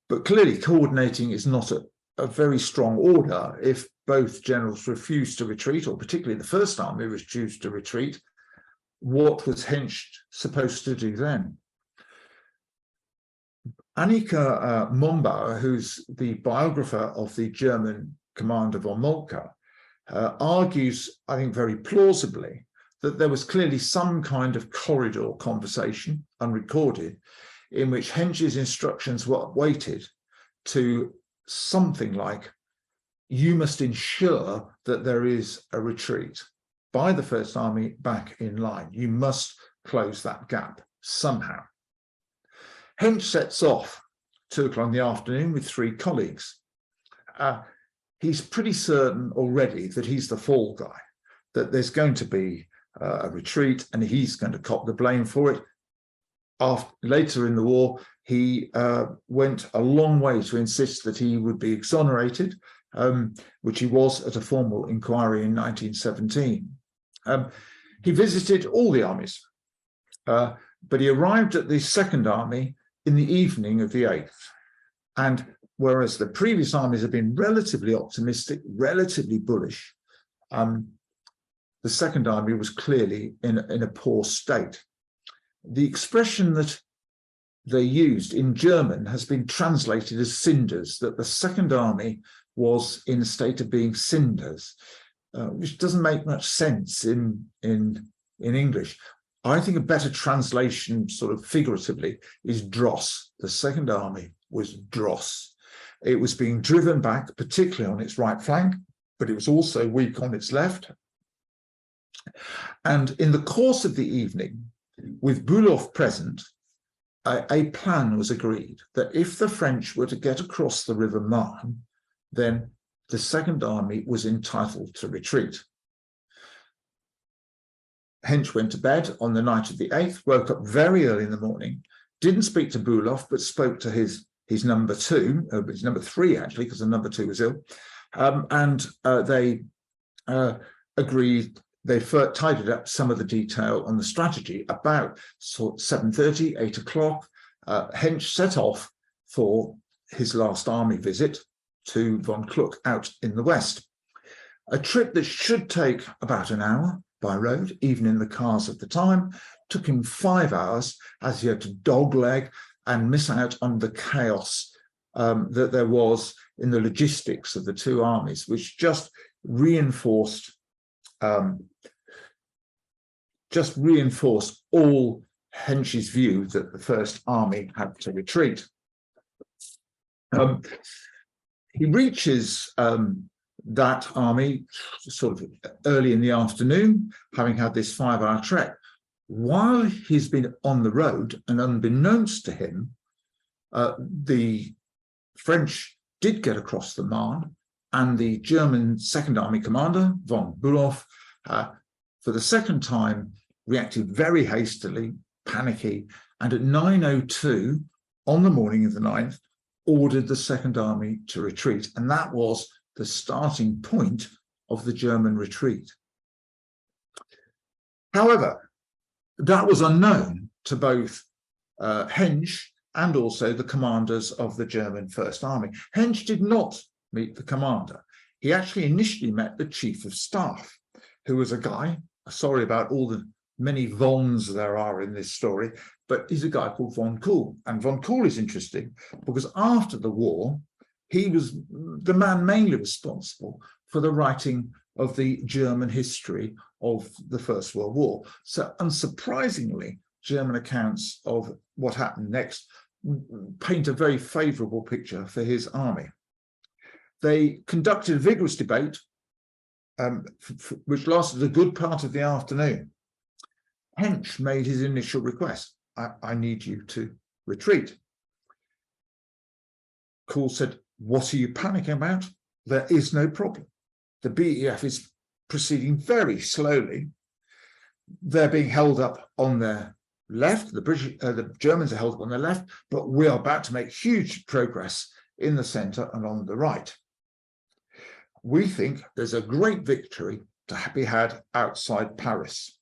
But clearly, coordinating is not a very strong order. If both generals refused to retreat, or particularly the First Army refused to retreat, what was Hensch supposed to do then? Annika Mombauer, who's the biographer of the German commander von Moltke, argues, I think very plausibly, that there was clearly some kind of corridor conversation, unrecorded, in which Hensch's instructions were weighted to something like, you must ensure that there is a retreat by the First Army back in line. You must close that gap somehow. Hensch sets off 2 o'clock in the afternoon with 3 colleagues. He's pretty certain already that he's the fall guy, that there's going to be a retreat and he's going to cop the blame for it. Later in the war, he went a long way to insist that he would be exonerated, which he was at a formal inquiry in 1917. He visited all the armies, but he arrived at the Second Army in the evening of the 8th. And whereas the previous armies have been relatively optimistic, relatively bullish, the Second Army was clearly in a poor state. The expression that they used in German has been translated as cinders, that the Second Army was in a state of being cinders, which doesn't make much sense in English. I think a better translation, sort of figuratively, is dross. The Second Army was dross. It was being driven back, particularly on its right flank, but it was also weak on its left. And in the course of the evening, with Bülow present, a plan was agreed that if the French were to get across the River Marne, then the Second Army was entitled to retreat. Hensch went to bed on the night of the 8th, woke up very early in the morning, didn't speak to Bülow, but spoke to his number 2, his number 3 actually, because the number 2 was ill, and they agreed. They tidied up some of the detail on the strategy. About 7:30, 8 o'clock, Hensch set off for his last army visit to von Kluck out in the west. A trip that should take about an hour by road, even in the cars of the time, took him 5 hours as he had to dogleg and miss out on the chaos that there was in the logistics of the two armies, which just reinforced all Hensch's view that the First Army had to retreat. He reaches that army sort of early in the afternoon, having had this 5-hour trek. While he's been on the road, and unbeknownst to him, the French did get across the Marne, and the German Second Army commander, von Bülow, for the second time, reacted very hastily, panicky, and at 9:02 on the morning of the 9th, ordered the Second Army to retreat. And that was the starting point of the German retreat. However, that was unknown to both Hensch and also the commanders of the German First Army. Hensch did not meet the commander. He actually initially met the Chief of Staff, who was a guy, sorry about all the many Vons there are in this story, but he's a guy called von Kuhl. And von Kuhl is interesting because after the war, he was the man mainly responsible for the writing of the German history of the First World War. So unsurprisingly, German accounts of what happened next paint a very favorable picture for his army. They conducted a vigorous debate, which lasted a good part of the afternoon. Hensch made his initial request. I need you to retreat. Kuhl said, what are you panicking about? There is no problem. The BEF is proceeding very slowly. They're being held up on their left. The Germans are held up on their left, but we are about to make huge progress in the center and on the right. We think there's a great victory to be had outside Paris.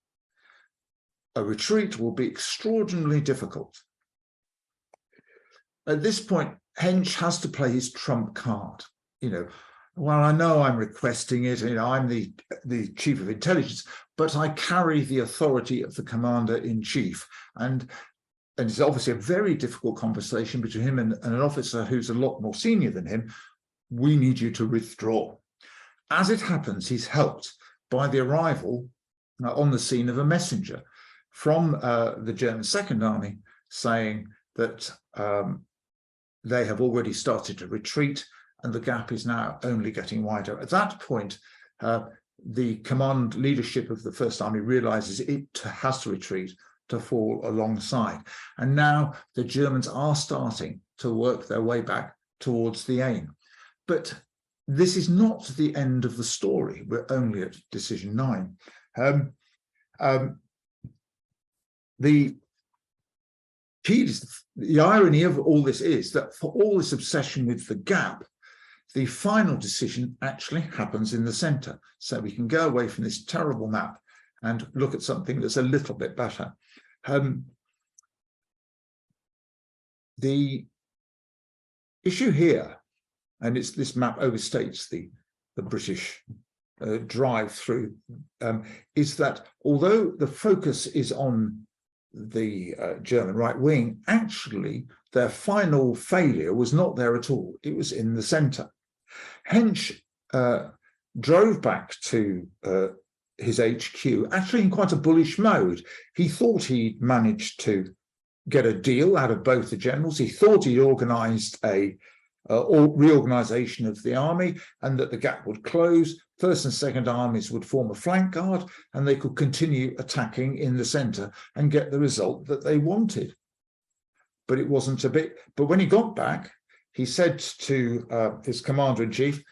A retreat will be extraordinarily difficult. At this point, Hensch has to play his trump card. Well, I know I'm requesting it, I'm the chief of intelligence, but I carry the authority of the commander-in-chief. And it's obviously a very difficult conversation between him and an officer who's a lot more senior than him. We need you to withdraw. As it happens, he's helped by the arrival on the scene of a messenger from the German Second Army saying that they have already started to retreat and the gap is now only getting wider. At that point, the command leadership of the First Army realizes it has to retreat to fall alongside. And now the Germans are starting to work their way back towards the Aisne. But this is not the end of the story. We're only at decision 9. The key is, the irony of all this is that for all this obsession with the gap, the final decision actually happens in the center. So we can go away from this terrible map and look at something that's a little bit better. The issue here, and it's this map overstates the British drive through, is that although the focus is on the German right wing, actually their final failure was not there at all. It was in the center. Hensch drove back to his HQ actually in quite a bullish mode. He thought he'd managed to get a deal out of both the generals. He thought he'd organized a or reorganization of the army, and that the gap would close. First and second armies would form a flank guard, and they could continue attacking in the center and get the result that they wanted. But it wasn't a bit. But when he got back, he said to his commander-in-chief,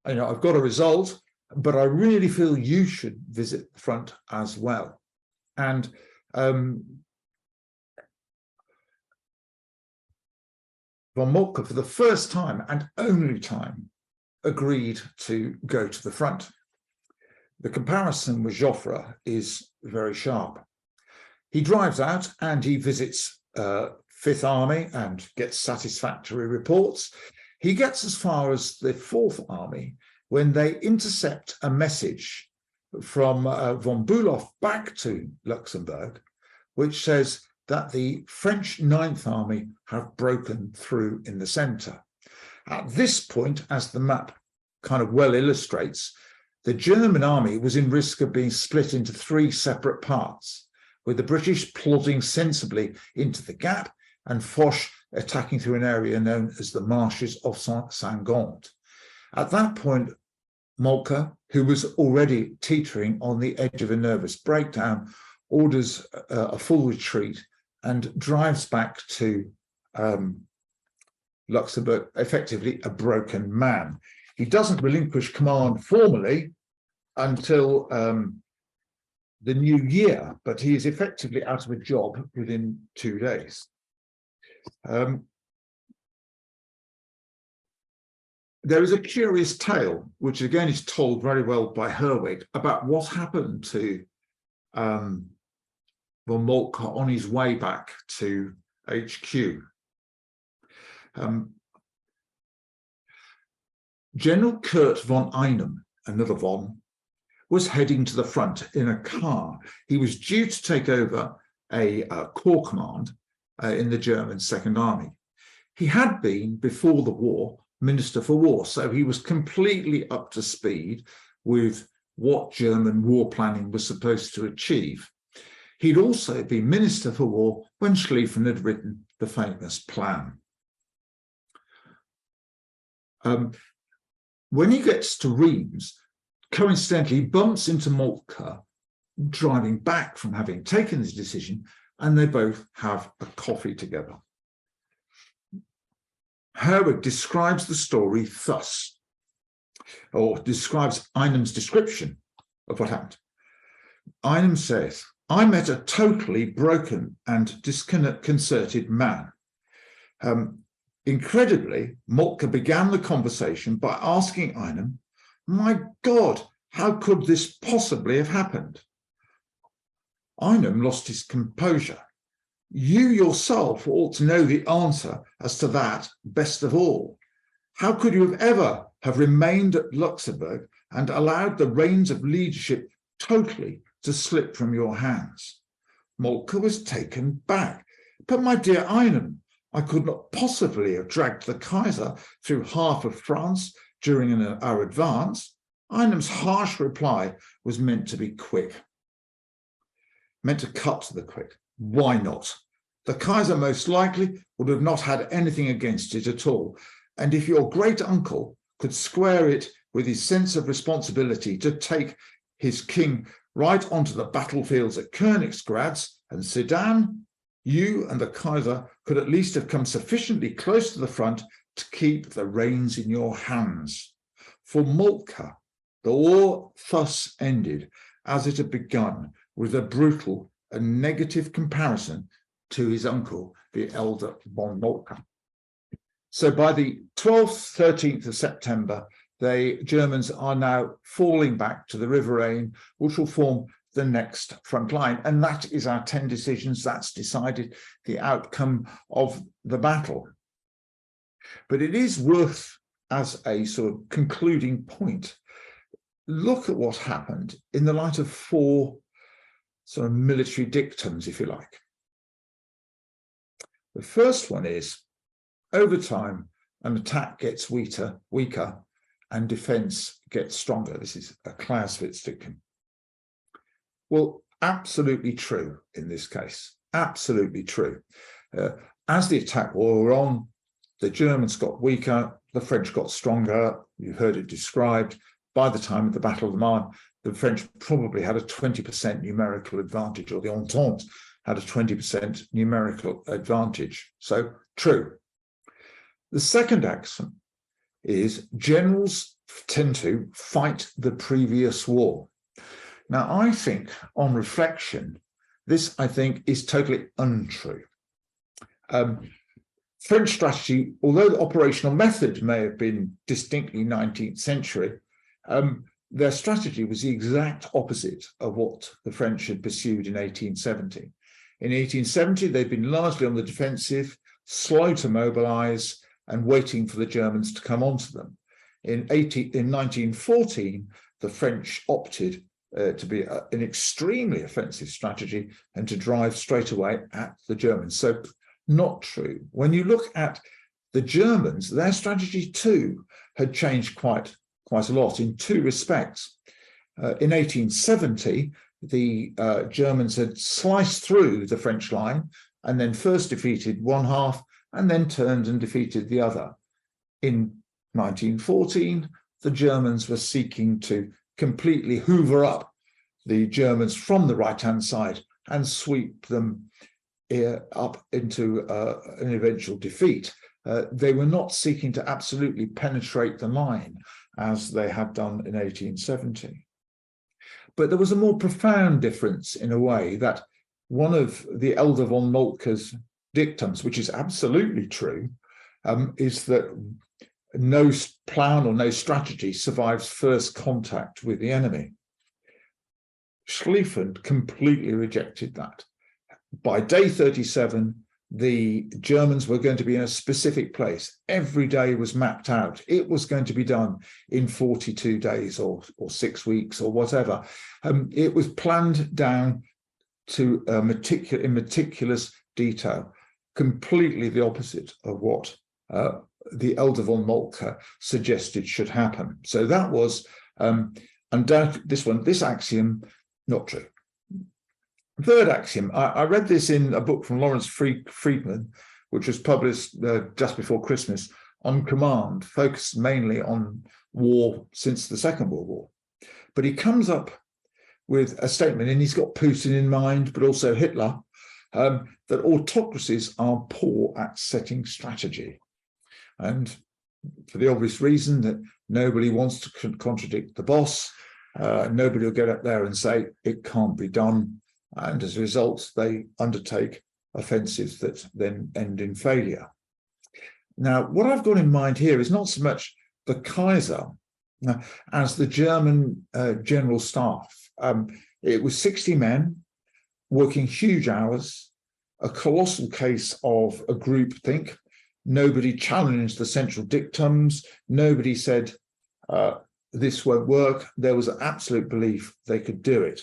I've got a result, but I really feel you should visit the front as well. And von Moltke, for the first time and only time, agreed to go to the front. The comparison with Joffre is very sharp. He drives out and he visits Fifth Army and gets satisfactory reports. He gets as far as the Fourth Army when they intercept a message from von Bülow back to Luxembourg, which says that the French Ninth Army have broken through in the center. At this point, as the map kind of well illustrates, the German army was in risk of being split into three separate parts, with the British plodding sensibly into the gap and Foch attacking through an area known as the Marshes of Saint-Gond. At that point, Moltke, who was already teetering on the edge of a nervous breakdown, orders a full retreat and drives back to Luxembourg, effectively a broken man. He doesn't relinquish command formally until the new year, but he is effectively out of a job within 2 days. There is a curious tale, which again is told very well by Herwig, about what happened to von Moltke on his way back to HQ. General Kurt von Einem, another von, was heading to the front in a car. He was due to take over a corps command in the German Second Army. He had been, before the war, Minister for War, so he was completely up to speed with what German war planning was supposed to achieve. He'd also been Minister for War when Schlieffen had written the famous plan. When he gets to Reims, coincidentally, he bumps into Moltke driving back from having taken his decision, and they both have a coffee together. Herwig describes the story thus, or describes Einem's description of what happened. Einem says, "I met a totally broken and disconcerted man." Incredibly, Moltke began the conversation by asking Einem, "My God, how could this possibly have happened?" Einem lost his composure. "You yourself ought to know the answer as to that best of all. How could you ever have remained at Luxembourg and allowed the reins of leadership totally to slip from your hands?" Moltke was taken back. "But my dear Einem, I could not possibly have dragged the Kaiser through half of France during our advance." Einem's harsh reply was meant to be quick, meant to cut to the quick. "Why not? The Kaiser most likely would have not had anything against it at all. And if your great uncle could square it with his sense of responsibility to take his king right onto the battlefields at Königsgrätz and Sedan, you and the Kaiser could at least have come sufficiently close to the front to keep the reins in your hands." For Moltke, the war thus ended as it had begun, with a brutal and negative comparison to his uncle, the elder von Moltke. So by the 12th, 13th of September, the Germans are now falling back to the River Ain, which will form the next front line. And that is our 10 decisions. That's decided the outcome of the battle. But it is worth, as a sort of concluding point, look at what happened in the light of 4 sort of military dictums, if you like. The first one is, over time, an attack gets weaker, and defense gets stronger. This is a Clausewitz dictum. Well, absolutely true in this case. Absolutely true. As the attack wore on, the Germans got weaker, the French got stronger. You've heard it described. By the time of the Battle of the Marne, the French probably had a 20% numerical advantage, or the Entente had a 20% numerical advantage. So true. The second axiom is generals tend to fight the previous war. Now, I think on reflection, this, I think, is totally untrue. French strategy, although the operational methods may have been distinctly 19th century, their strategy was the exact opposite of what the French had pursued in 1870. In 1870, they'd been largely on the defensive, slow to mobilize, and waiting for the Germans to come onto them. In 1914, the French opted to be an extremely offensive strategy and to drive straight away at the Germans. So not true. When you look at the Germans, their strategy too had changed quite a lot in two respects. In 1870, the Germans had sliced through the French line and then first defeated one half and then turned and defeated the other. In 1914, the Germans were seeking to completely hoover up the Germans from the right-hand side and sweep them up into an eventual defeat. They were not seeking to absolutely penetrate the line as they had done in 1870. But there was a more profound difference in a way, that one of the elder von Moltke's dictums, which is absolutely true, is that no plan or no strategy survives first contact with the enemy. Schlieffen completely rejected that. By day 37, the Germans were going to be in a specific place. Every day was mapped out. It was going to be done in 42 days or 6 weeks or whatever. It was planned down to in meticulous detail, completely the opposite of what the elder von Moltke suggested should happen. So that was undoubtedly this axiom, not true. Third axiom, I read this in a book from Lawrence Friedman, which was published just before Christmas, on command, focused mainly on war since the Second World War. But he comes up with a statement, and he's got Putin in mind, but also Hitler, that autocracies are poor at setting strategy. And for the obvious reason that nobody wants to contradict the boss, nobody will get up there and say it can't be done. And as a result, they undertake offensives that then end in failure. Now, what I've got in mind here is not so much the Kaiser as the German general staff. It was 60 men working huge hours, a colossal case of a groupthink. Nobody challenged the central dictums. Nobody said this won't work. There was an absolute belief they could do it.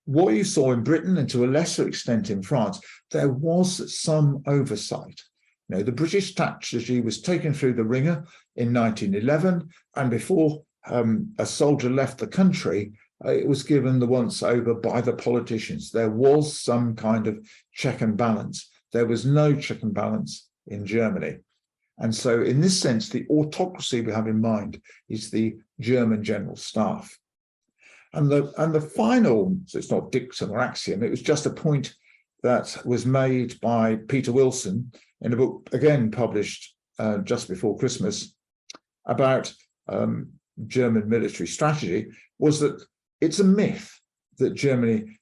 What you saw in Britain, and to a lesser extent in France, there was some oversight. You know, the British strategy was taken through the ringer in 1911, and before a soldier left the country, it was given the once over by the politicians. There was some kind of check and balance. There was no check and balance in Germany. And so in this sense, the autocracy we have in mind is the German general staff. And the final, so it's not dictum or axiom, it was just a point that was made by Peter Wilson in a book, again published just before Christmas, about German military strategy, was that it's a myth that Germany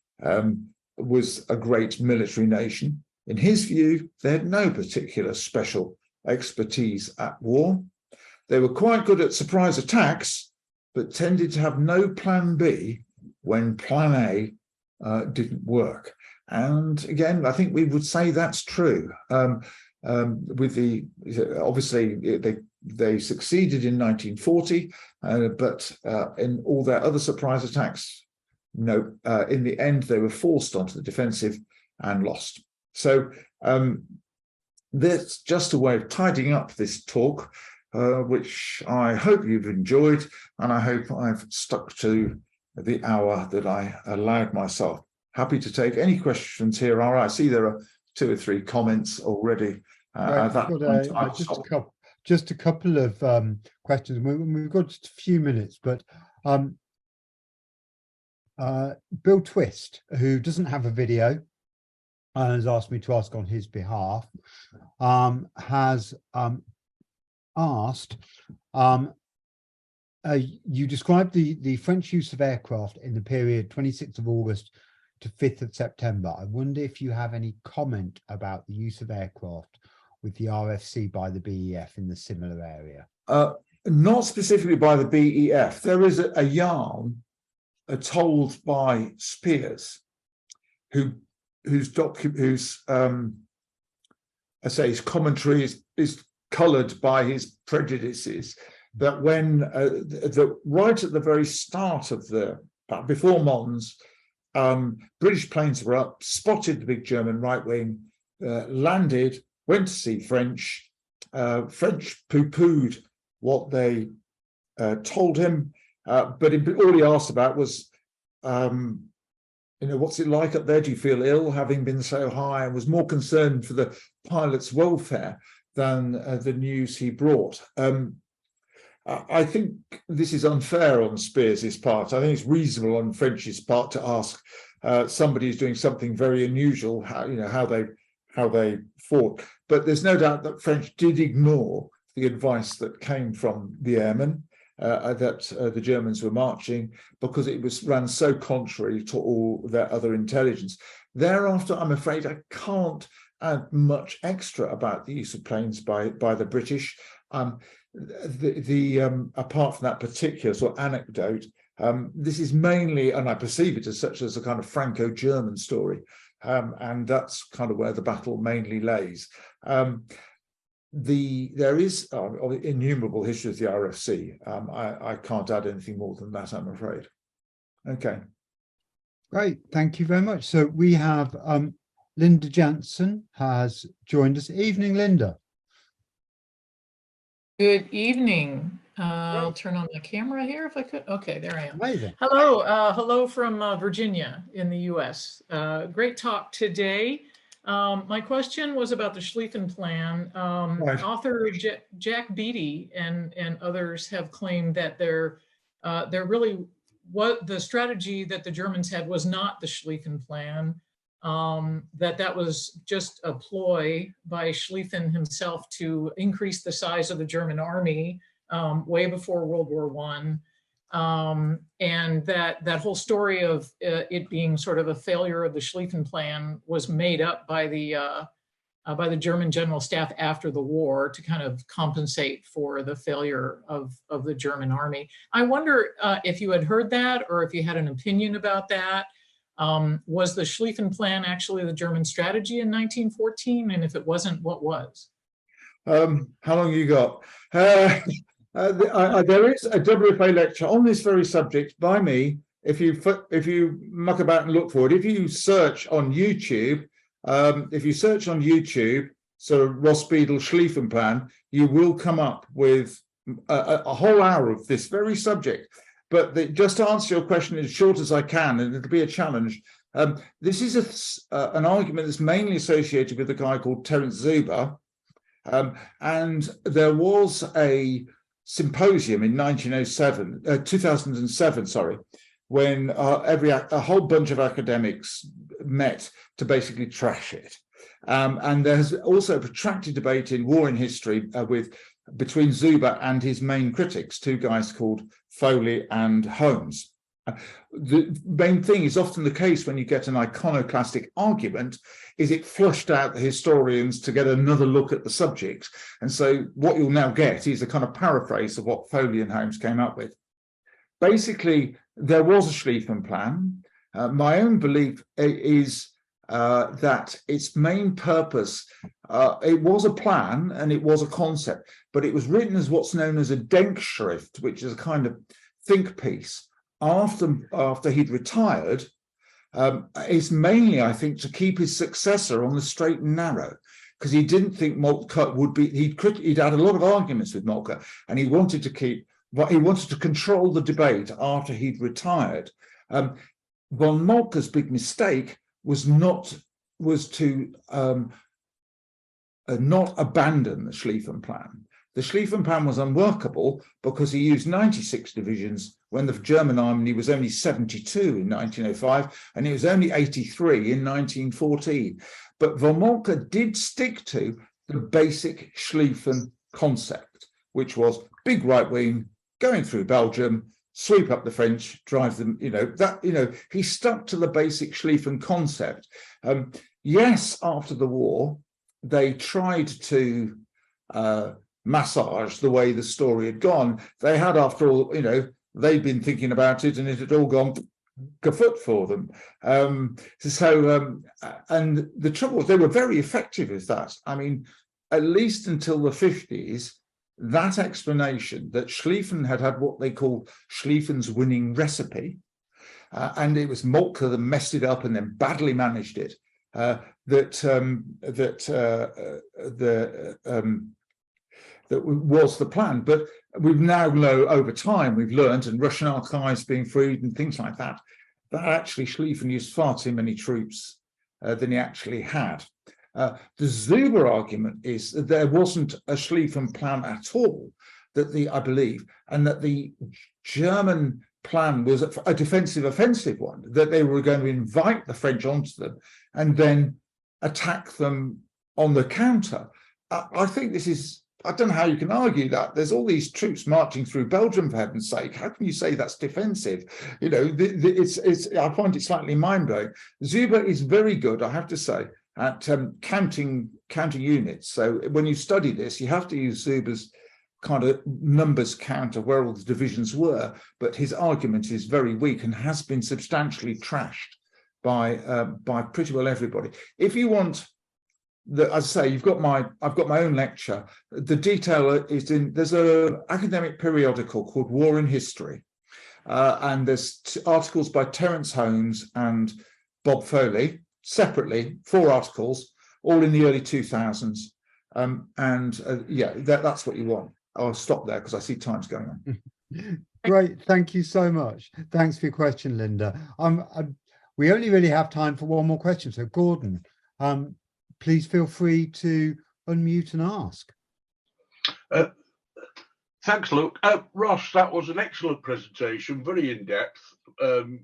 was a great military nation. In his view, they had no particular special expertise at war. They were quite good at surprise attacks, but tended to have no plan B when plan A didn't work. And again, I think we would say that's true. Obviously, they succeeded in 1940, but in all their other surprise attacks, no. In the end, they were forced onto the defensive and lost. So that's just a way of tidying up this talk, which I hope you've enjoyed, and I hope I've stuck to the hour that I allowed myself. Happy to take any questions here. All right, I see there are 2 or 3 comments already. Right, just a just a couple of questions. We've got just a few minutes, but Bill Twist, who doesn't have a video, has asked me to ask on his behalf, has asked, you described the French use of aircraft in the period 26th of August to 5th of September. I wonder if you have any comment about the use of aircraft with the RFC by the BEF in the similar area. Not specifically by the BEF. There is a yarn told by Spears, whose I say his commentary is coloured by his prejudices, that when right at the very start of before Mons, British planes were up, spotted the big German right wing, landed, went to see French. French poo-pooed what they told him, but all he asked about was, what's it like up there? Do you feel ill, having been so high? And was more concerned for the pilot's welfare than the news he brought. I think this is unfair on Spears's part. I think it's reasonable on French's part to ask somebody who's doing something very unusual how they fought. But there's no doubt that French did ignore the advice that came from the airmen, that the Germans were marching, because it ran so contrary to all their other intelligence. Thereafter, I'm afraid I can't add much extra about the use of planes by the British. Apart from that particular sort of anecdote, this is mainly, and I perceive it as such, as a kind of Franco-German story, and that's kind of where the battle mainly lays. There is innumerable history of the RFC. I can't add anything more than that, I'm afraid. Okay. Great, thank you very much. So we have Linda Jansen has joined us. Evening, Linda. Good evening. I'll turn on the camera here if I could. Okay, there I am. Amazing. Hello, hello from Virginia in the US. Great talk today. My question was about the Schlieffen Plan. Right. Author Jack Beatty and others have claimed that they're really, what the strategy that the Germans had was not the Schlieffen Plan, that was just a ploy by Schlieffen himself to increase the size of the German army way before World War I. And that whole story of it being sort of a failure of the Schlieffen Plan was made up by the German General Staff after the war to kind of compensate for the failure of the German army. I wonder if you had heard that, or if you had an opinion about that. Was the Schlieffen Plan actually the German strategy in 1914? And if it wasn't, what was? How long you got? There is a WFA lecture on this very subject by me. If you muck about and look for it, if you search on YouTube, so Ross Beadle Schlieffen Plan, you will come up with a whole hour of this very subject. But just to answer your question as short as I can, and it'll be a challenge, this is an argument that's mainly associated with a guy called Terence Zuber. And there was a symposium in 2007, sorry, when a whole bunch of academics met to basically trash it. And there's also a protracted debate in War in History between Zuber and his main critics, two guys called Foley and Holmes. The main thing is often the case when you get an iconoclastic argument is it flushed out the historians to get another look at the subject. And so what you'll now get is a kind of paraphrase of what Foley and Holmes came up with. Basically, there was a Schlieffen Plan. My own belief is that its main purpose, it was a plan and it was a concept, but it was written as what's known as a Denkschrift, which is a kind of think piece. After he'd retired, is mainly, I think, to keep his successor on the straight and narrow, because he didn't think Moltke would be. He'd had a lot of arguments with Moltke, and he wanted to control the debate after he'd retired. Von Moltke's big mistake was to not abandon the Schlieffen Plan. the Schlieffen Plan was unworkable because he used 96 divisions when the German army was only 72 in 1905, and it was only 83 in 1914. But von Moltke did stick to the basic Schlieffen concept, which was big right wing, going through Belgium, sweep up the French, drive them, he stuck to the basic Schlieffen concept. Yes, after the war, they tried to massage the way the story had gone. They had, after all, they'd been thinking about it and it had all gone kaput for them. And the trouble was they were very effective with that. I mean, at least until the 50s, that explanation that Schlieffen had what they call Schlieffen's winning recipe, and it was Moltke that messed it up and then badly managed it, that was the plan. But we've now over time, we've learned, and Russian archives being freed and things like that, that actually Schlieffen used far too many troops than he actually had. The Zuber argument is that there wasn't a Schlieffen plan at all, I believe, and that the German plan was a defensive offensive one, that they were going to invite the French onto them and then attack them on the counter. I think this is, I don't know how you can argue that. There's all these troops marching through Belgium, for heaven's sake. How can you say that's defensive? I find it slightly mind-blowing. Zuber is very good, I have to say, at counting units. So when you study this, you have to use Zuber's kind of numbers count of where all the divisions were, but his argument is very weak and has been substantially trashed by pretty well everybody. If you want, as I say, I've got my own lecture. The detail is there's an academic periodical called War in History, and there's articles by Terence Holmes and Bob Foley, separately, 4 articles, all in the early 2000s. That's what you want. I'll stop there because I see time's going on. Great, thank you so much. Thanks for your question, Linda. We only really have time for one more question. So Gordon, please feel free to unmute and ask. Thanks, Luke. Ross, that was an excellent presentation, very in-depth,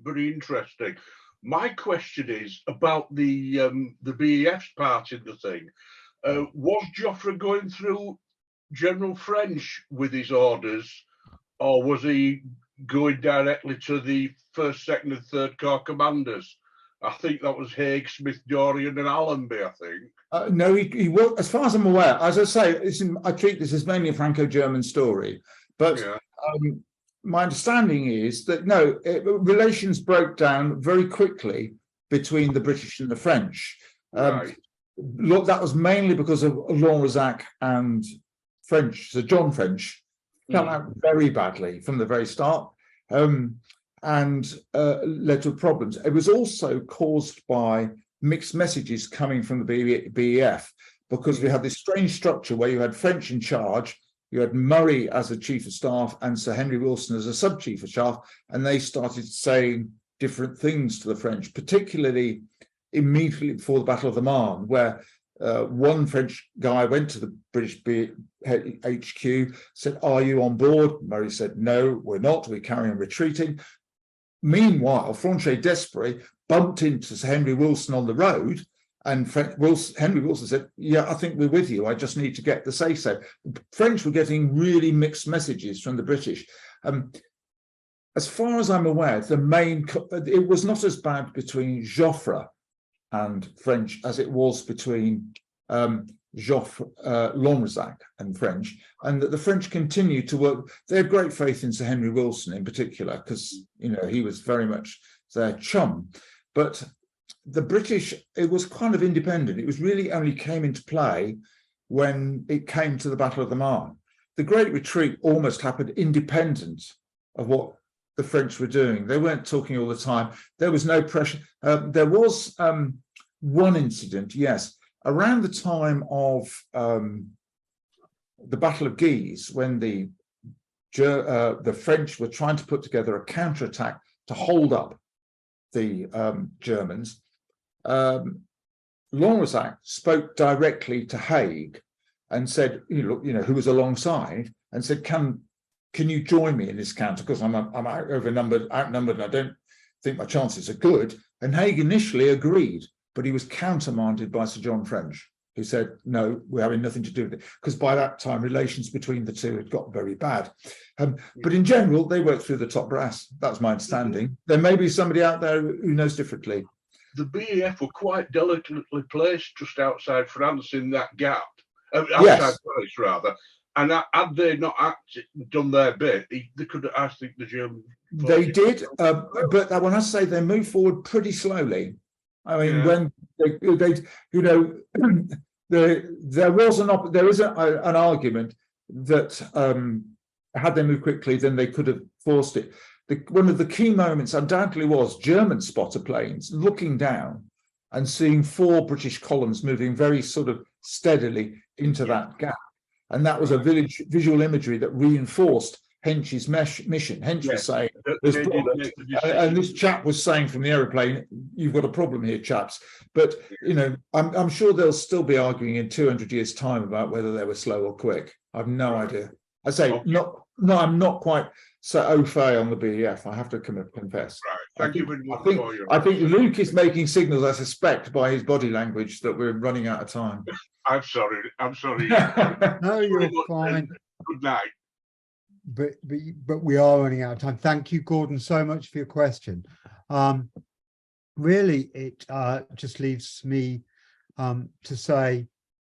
very interesting. My question is about the BEF's part in the thing. Was Joffre going through General French with his orders, or was he going directly to the 1st, 2nd and 3rd Corps commanders? I think that was Haig, Smith, Dorian and Allenby, I think. No, he will, as far as I'm aware. As I say, I treat this as mainly a Franco-German story. But yeah. My understanding is that, no, relations broke down very quickly between the British and the French. Right. Look, that was mainly because of Lanrezac and French. So John French fell out very badly from the very start, and led to problems. It was also caused by mixed messages coming from the BEF, because we had this strange structure where you had French in charge, you had Murray as a chief of staff and Sir Henry Wilson as a sub-chief of staff, and they started saying different things to the French, particularly immediately before the Battle of the Marne, where one French guy went to the British HQ, said, "Are you on board?" Murray said, "No, we're not, we're carrying on retreating." Meanwhile, Franchet Desprez bumped into Sir Henry Wilson on the road, and Henry Wilson said, "Yeah, I think we're with you. I just need to get the say-so." The French were getting really mixed messages from the British. As far as I'm aware, it was not as bad between Joffre and French as it was between Lanrezac and French, and that the French continued to work. They had great faith in Sir Henry Wilson in particular, because he was very much their chum. But the British, it was kind of independent. It was really only came into play when it came to the Battle of the Marne. The Great Retreat almost happened independent of what the French were doing. They weren't talking all the time. There was no pressure. There was one incident, yes, around the time of the Battle of Guise, when the French were trying to put together a counterattack to hold up the Germans. Lanrezac spoke directly to Haig and said, who was alongside, and said, can you join me in this counter? Because I'm outnumbered, and I don't think my chances are good. And Haig initially agreed, but he was countermanded by Sir John French, who said, no, we're having nothing to do with it. Because by that time, relations between the two had got very bad. But in general, they worked through the top brass. That's my understanding. There may be somebody out there who knows differently. The BEF were quite delicately placed just outside France in that gap. Outside Yes. Paris, rather. And had they not done their bit, they could have, I think, the German... They did, but when I say they moved forward pretty slowly. I mean, when there is an argument that had they moved quickly, then they could have forced it. One of the key moments undoubtedly was German spotter planes looking down and seeing 4 British columns moving very sort of steadily into that gap. And that was a visual imagery that reinforced Hench's mission. Hench was saying, and this chap was saying from the aeroplane, you've got a problem here, chaps. But, I'm sure they'll still be arguing in 200 years' time about whether they were slow or quick. I've no idea. I say, I'm not quite so au fait on the BEF, I have to confess. Right. Thank you very much. I think Luke is making signals, I suspect, by his body language, that we're running out of time. I'm sorry. No, you're fine. Good night. But we are running out of time. Thank you, Gordon, so much for your question. Really, it just leaves me to say,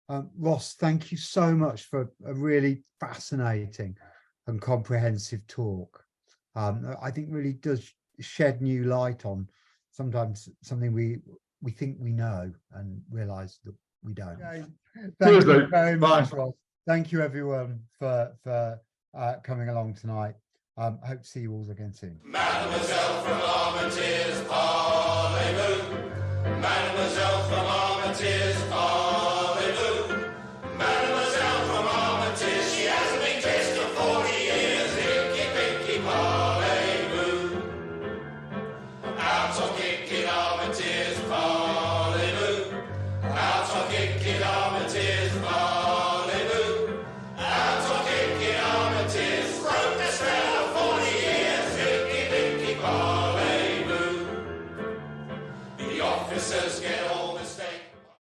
Ross, thank you so much for a really fascinating and comprehensive talk. I think really does shed new light on sometimes something we think we know and realise that we don't. Okay. Thank you very much, Ross. Thank you, everyone, for coming along tonight. Hope to see you all again soon. Mademoiselle from Armentières, parlez-vous. Mademoiselle from Armentières, parlez-vous. Mademoiselle from Armentières, she hasn't been kissed for 40 years. Hinky, pinky, parlez-vous. I'm talking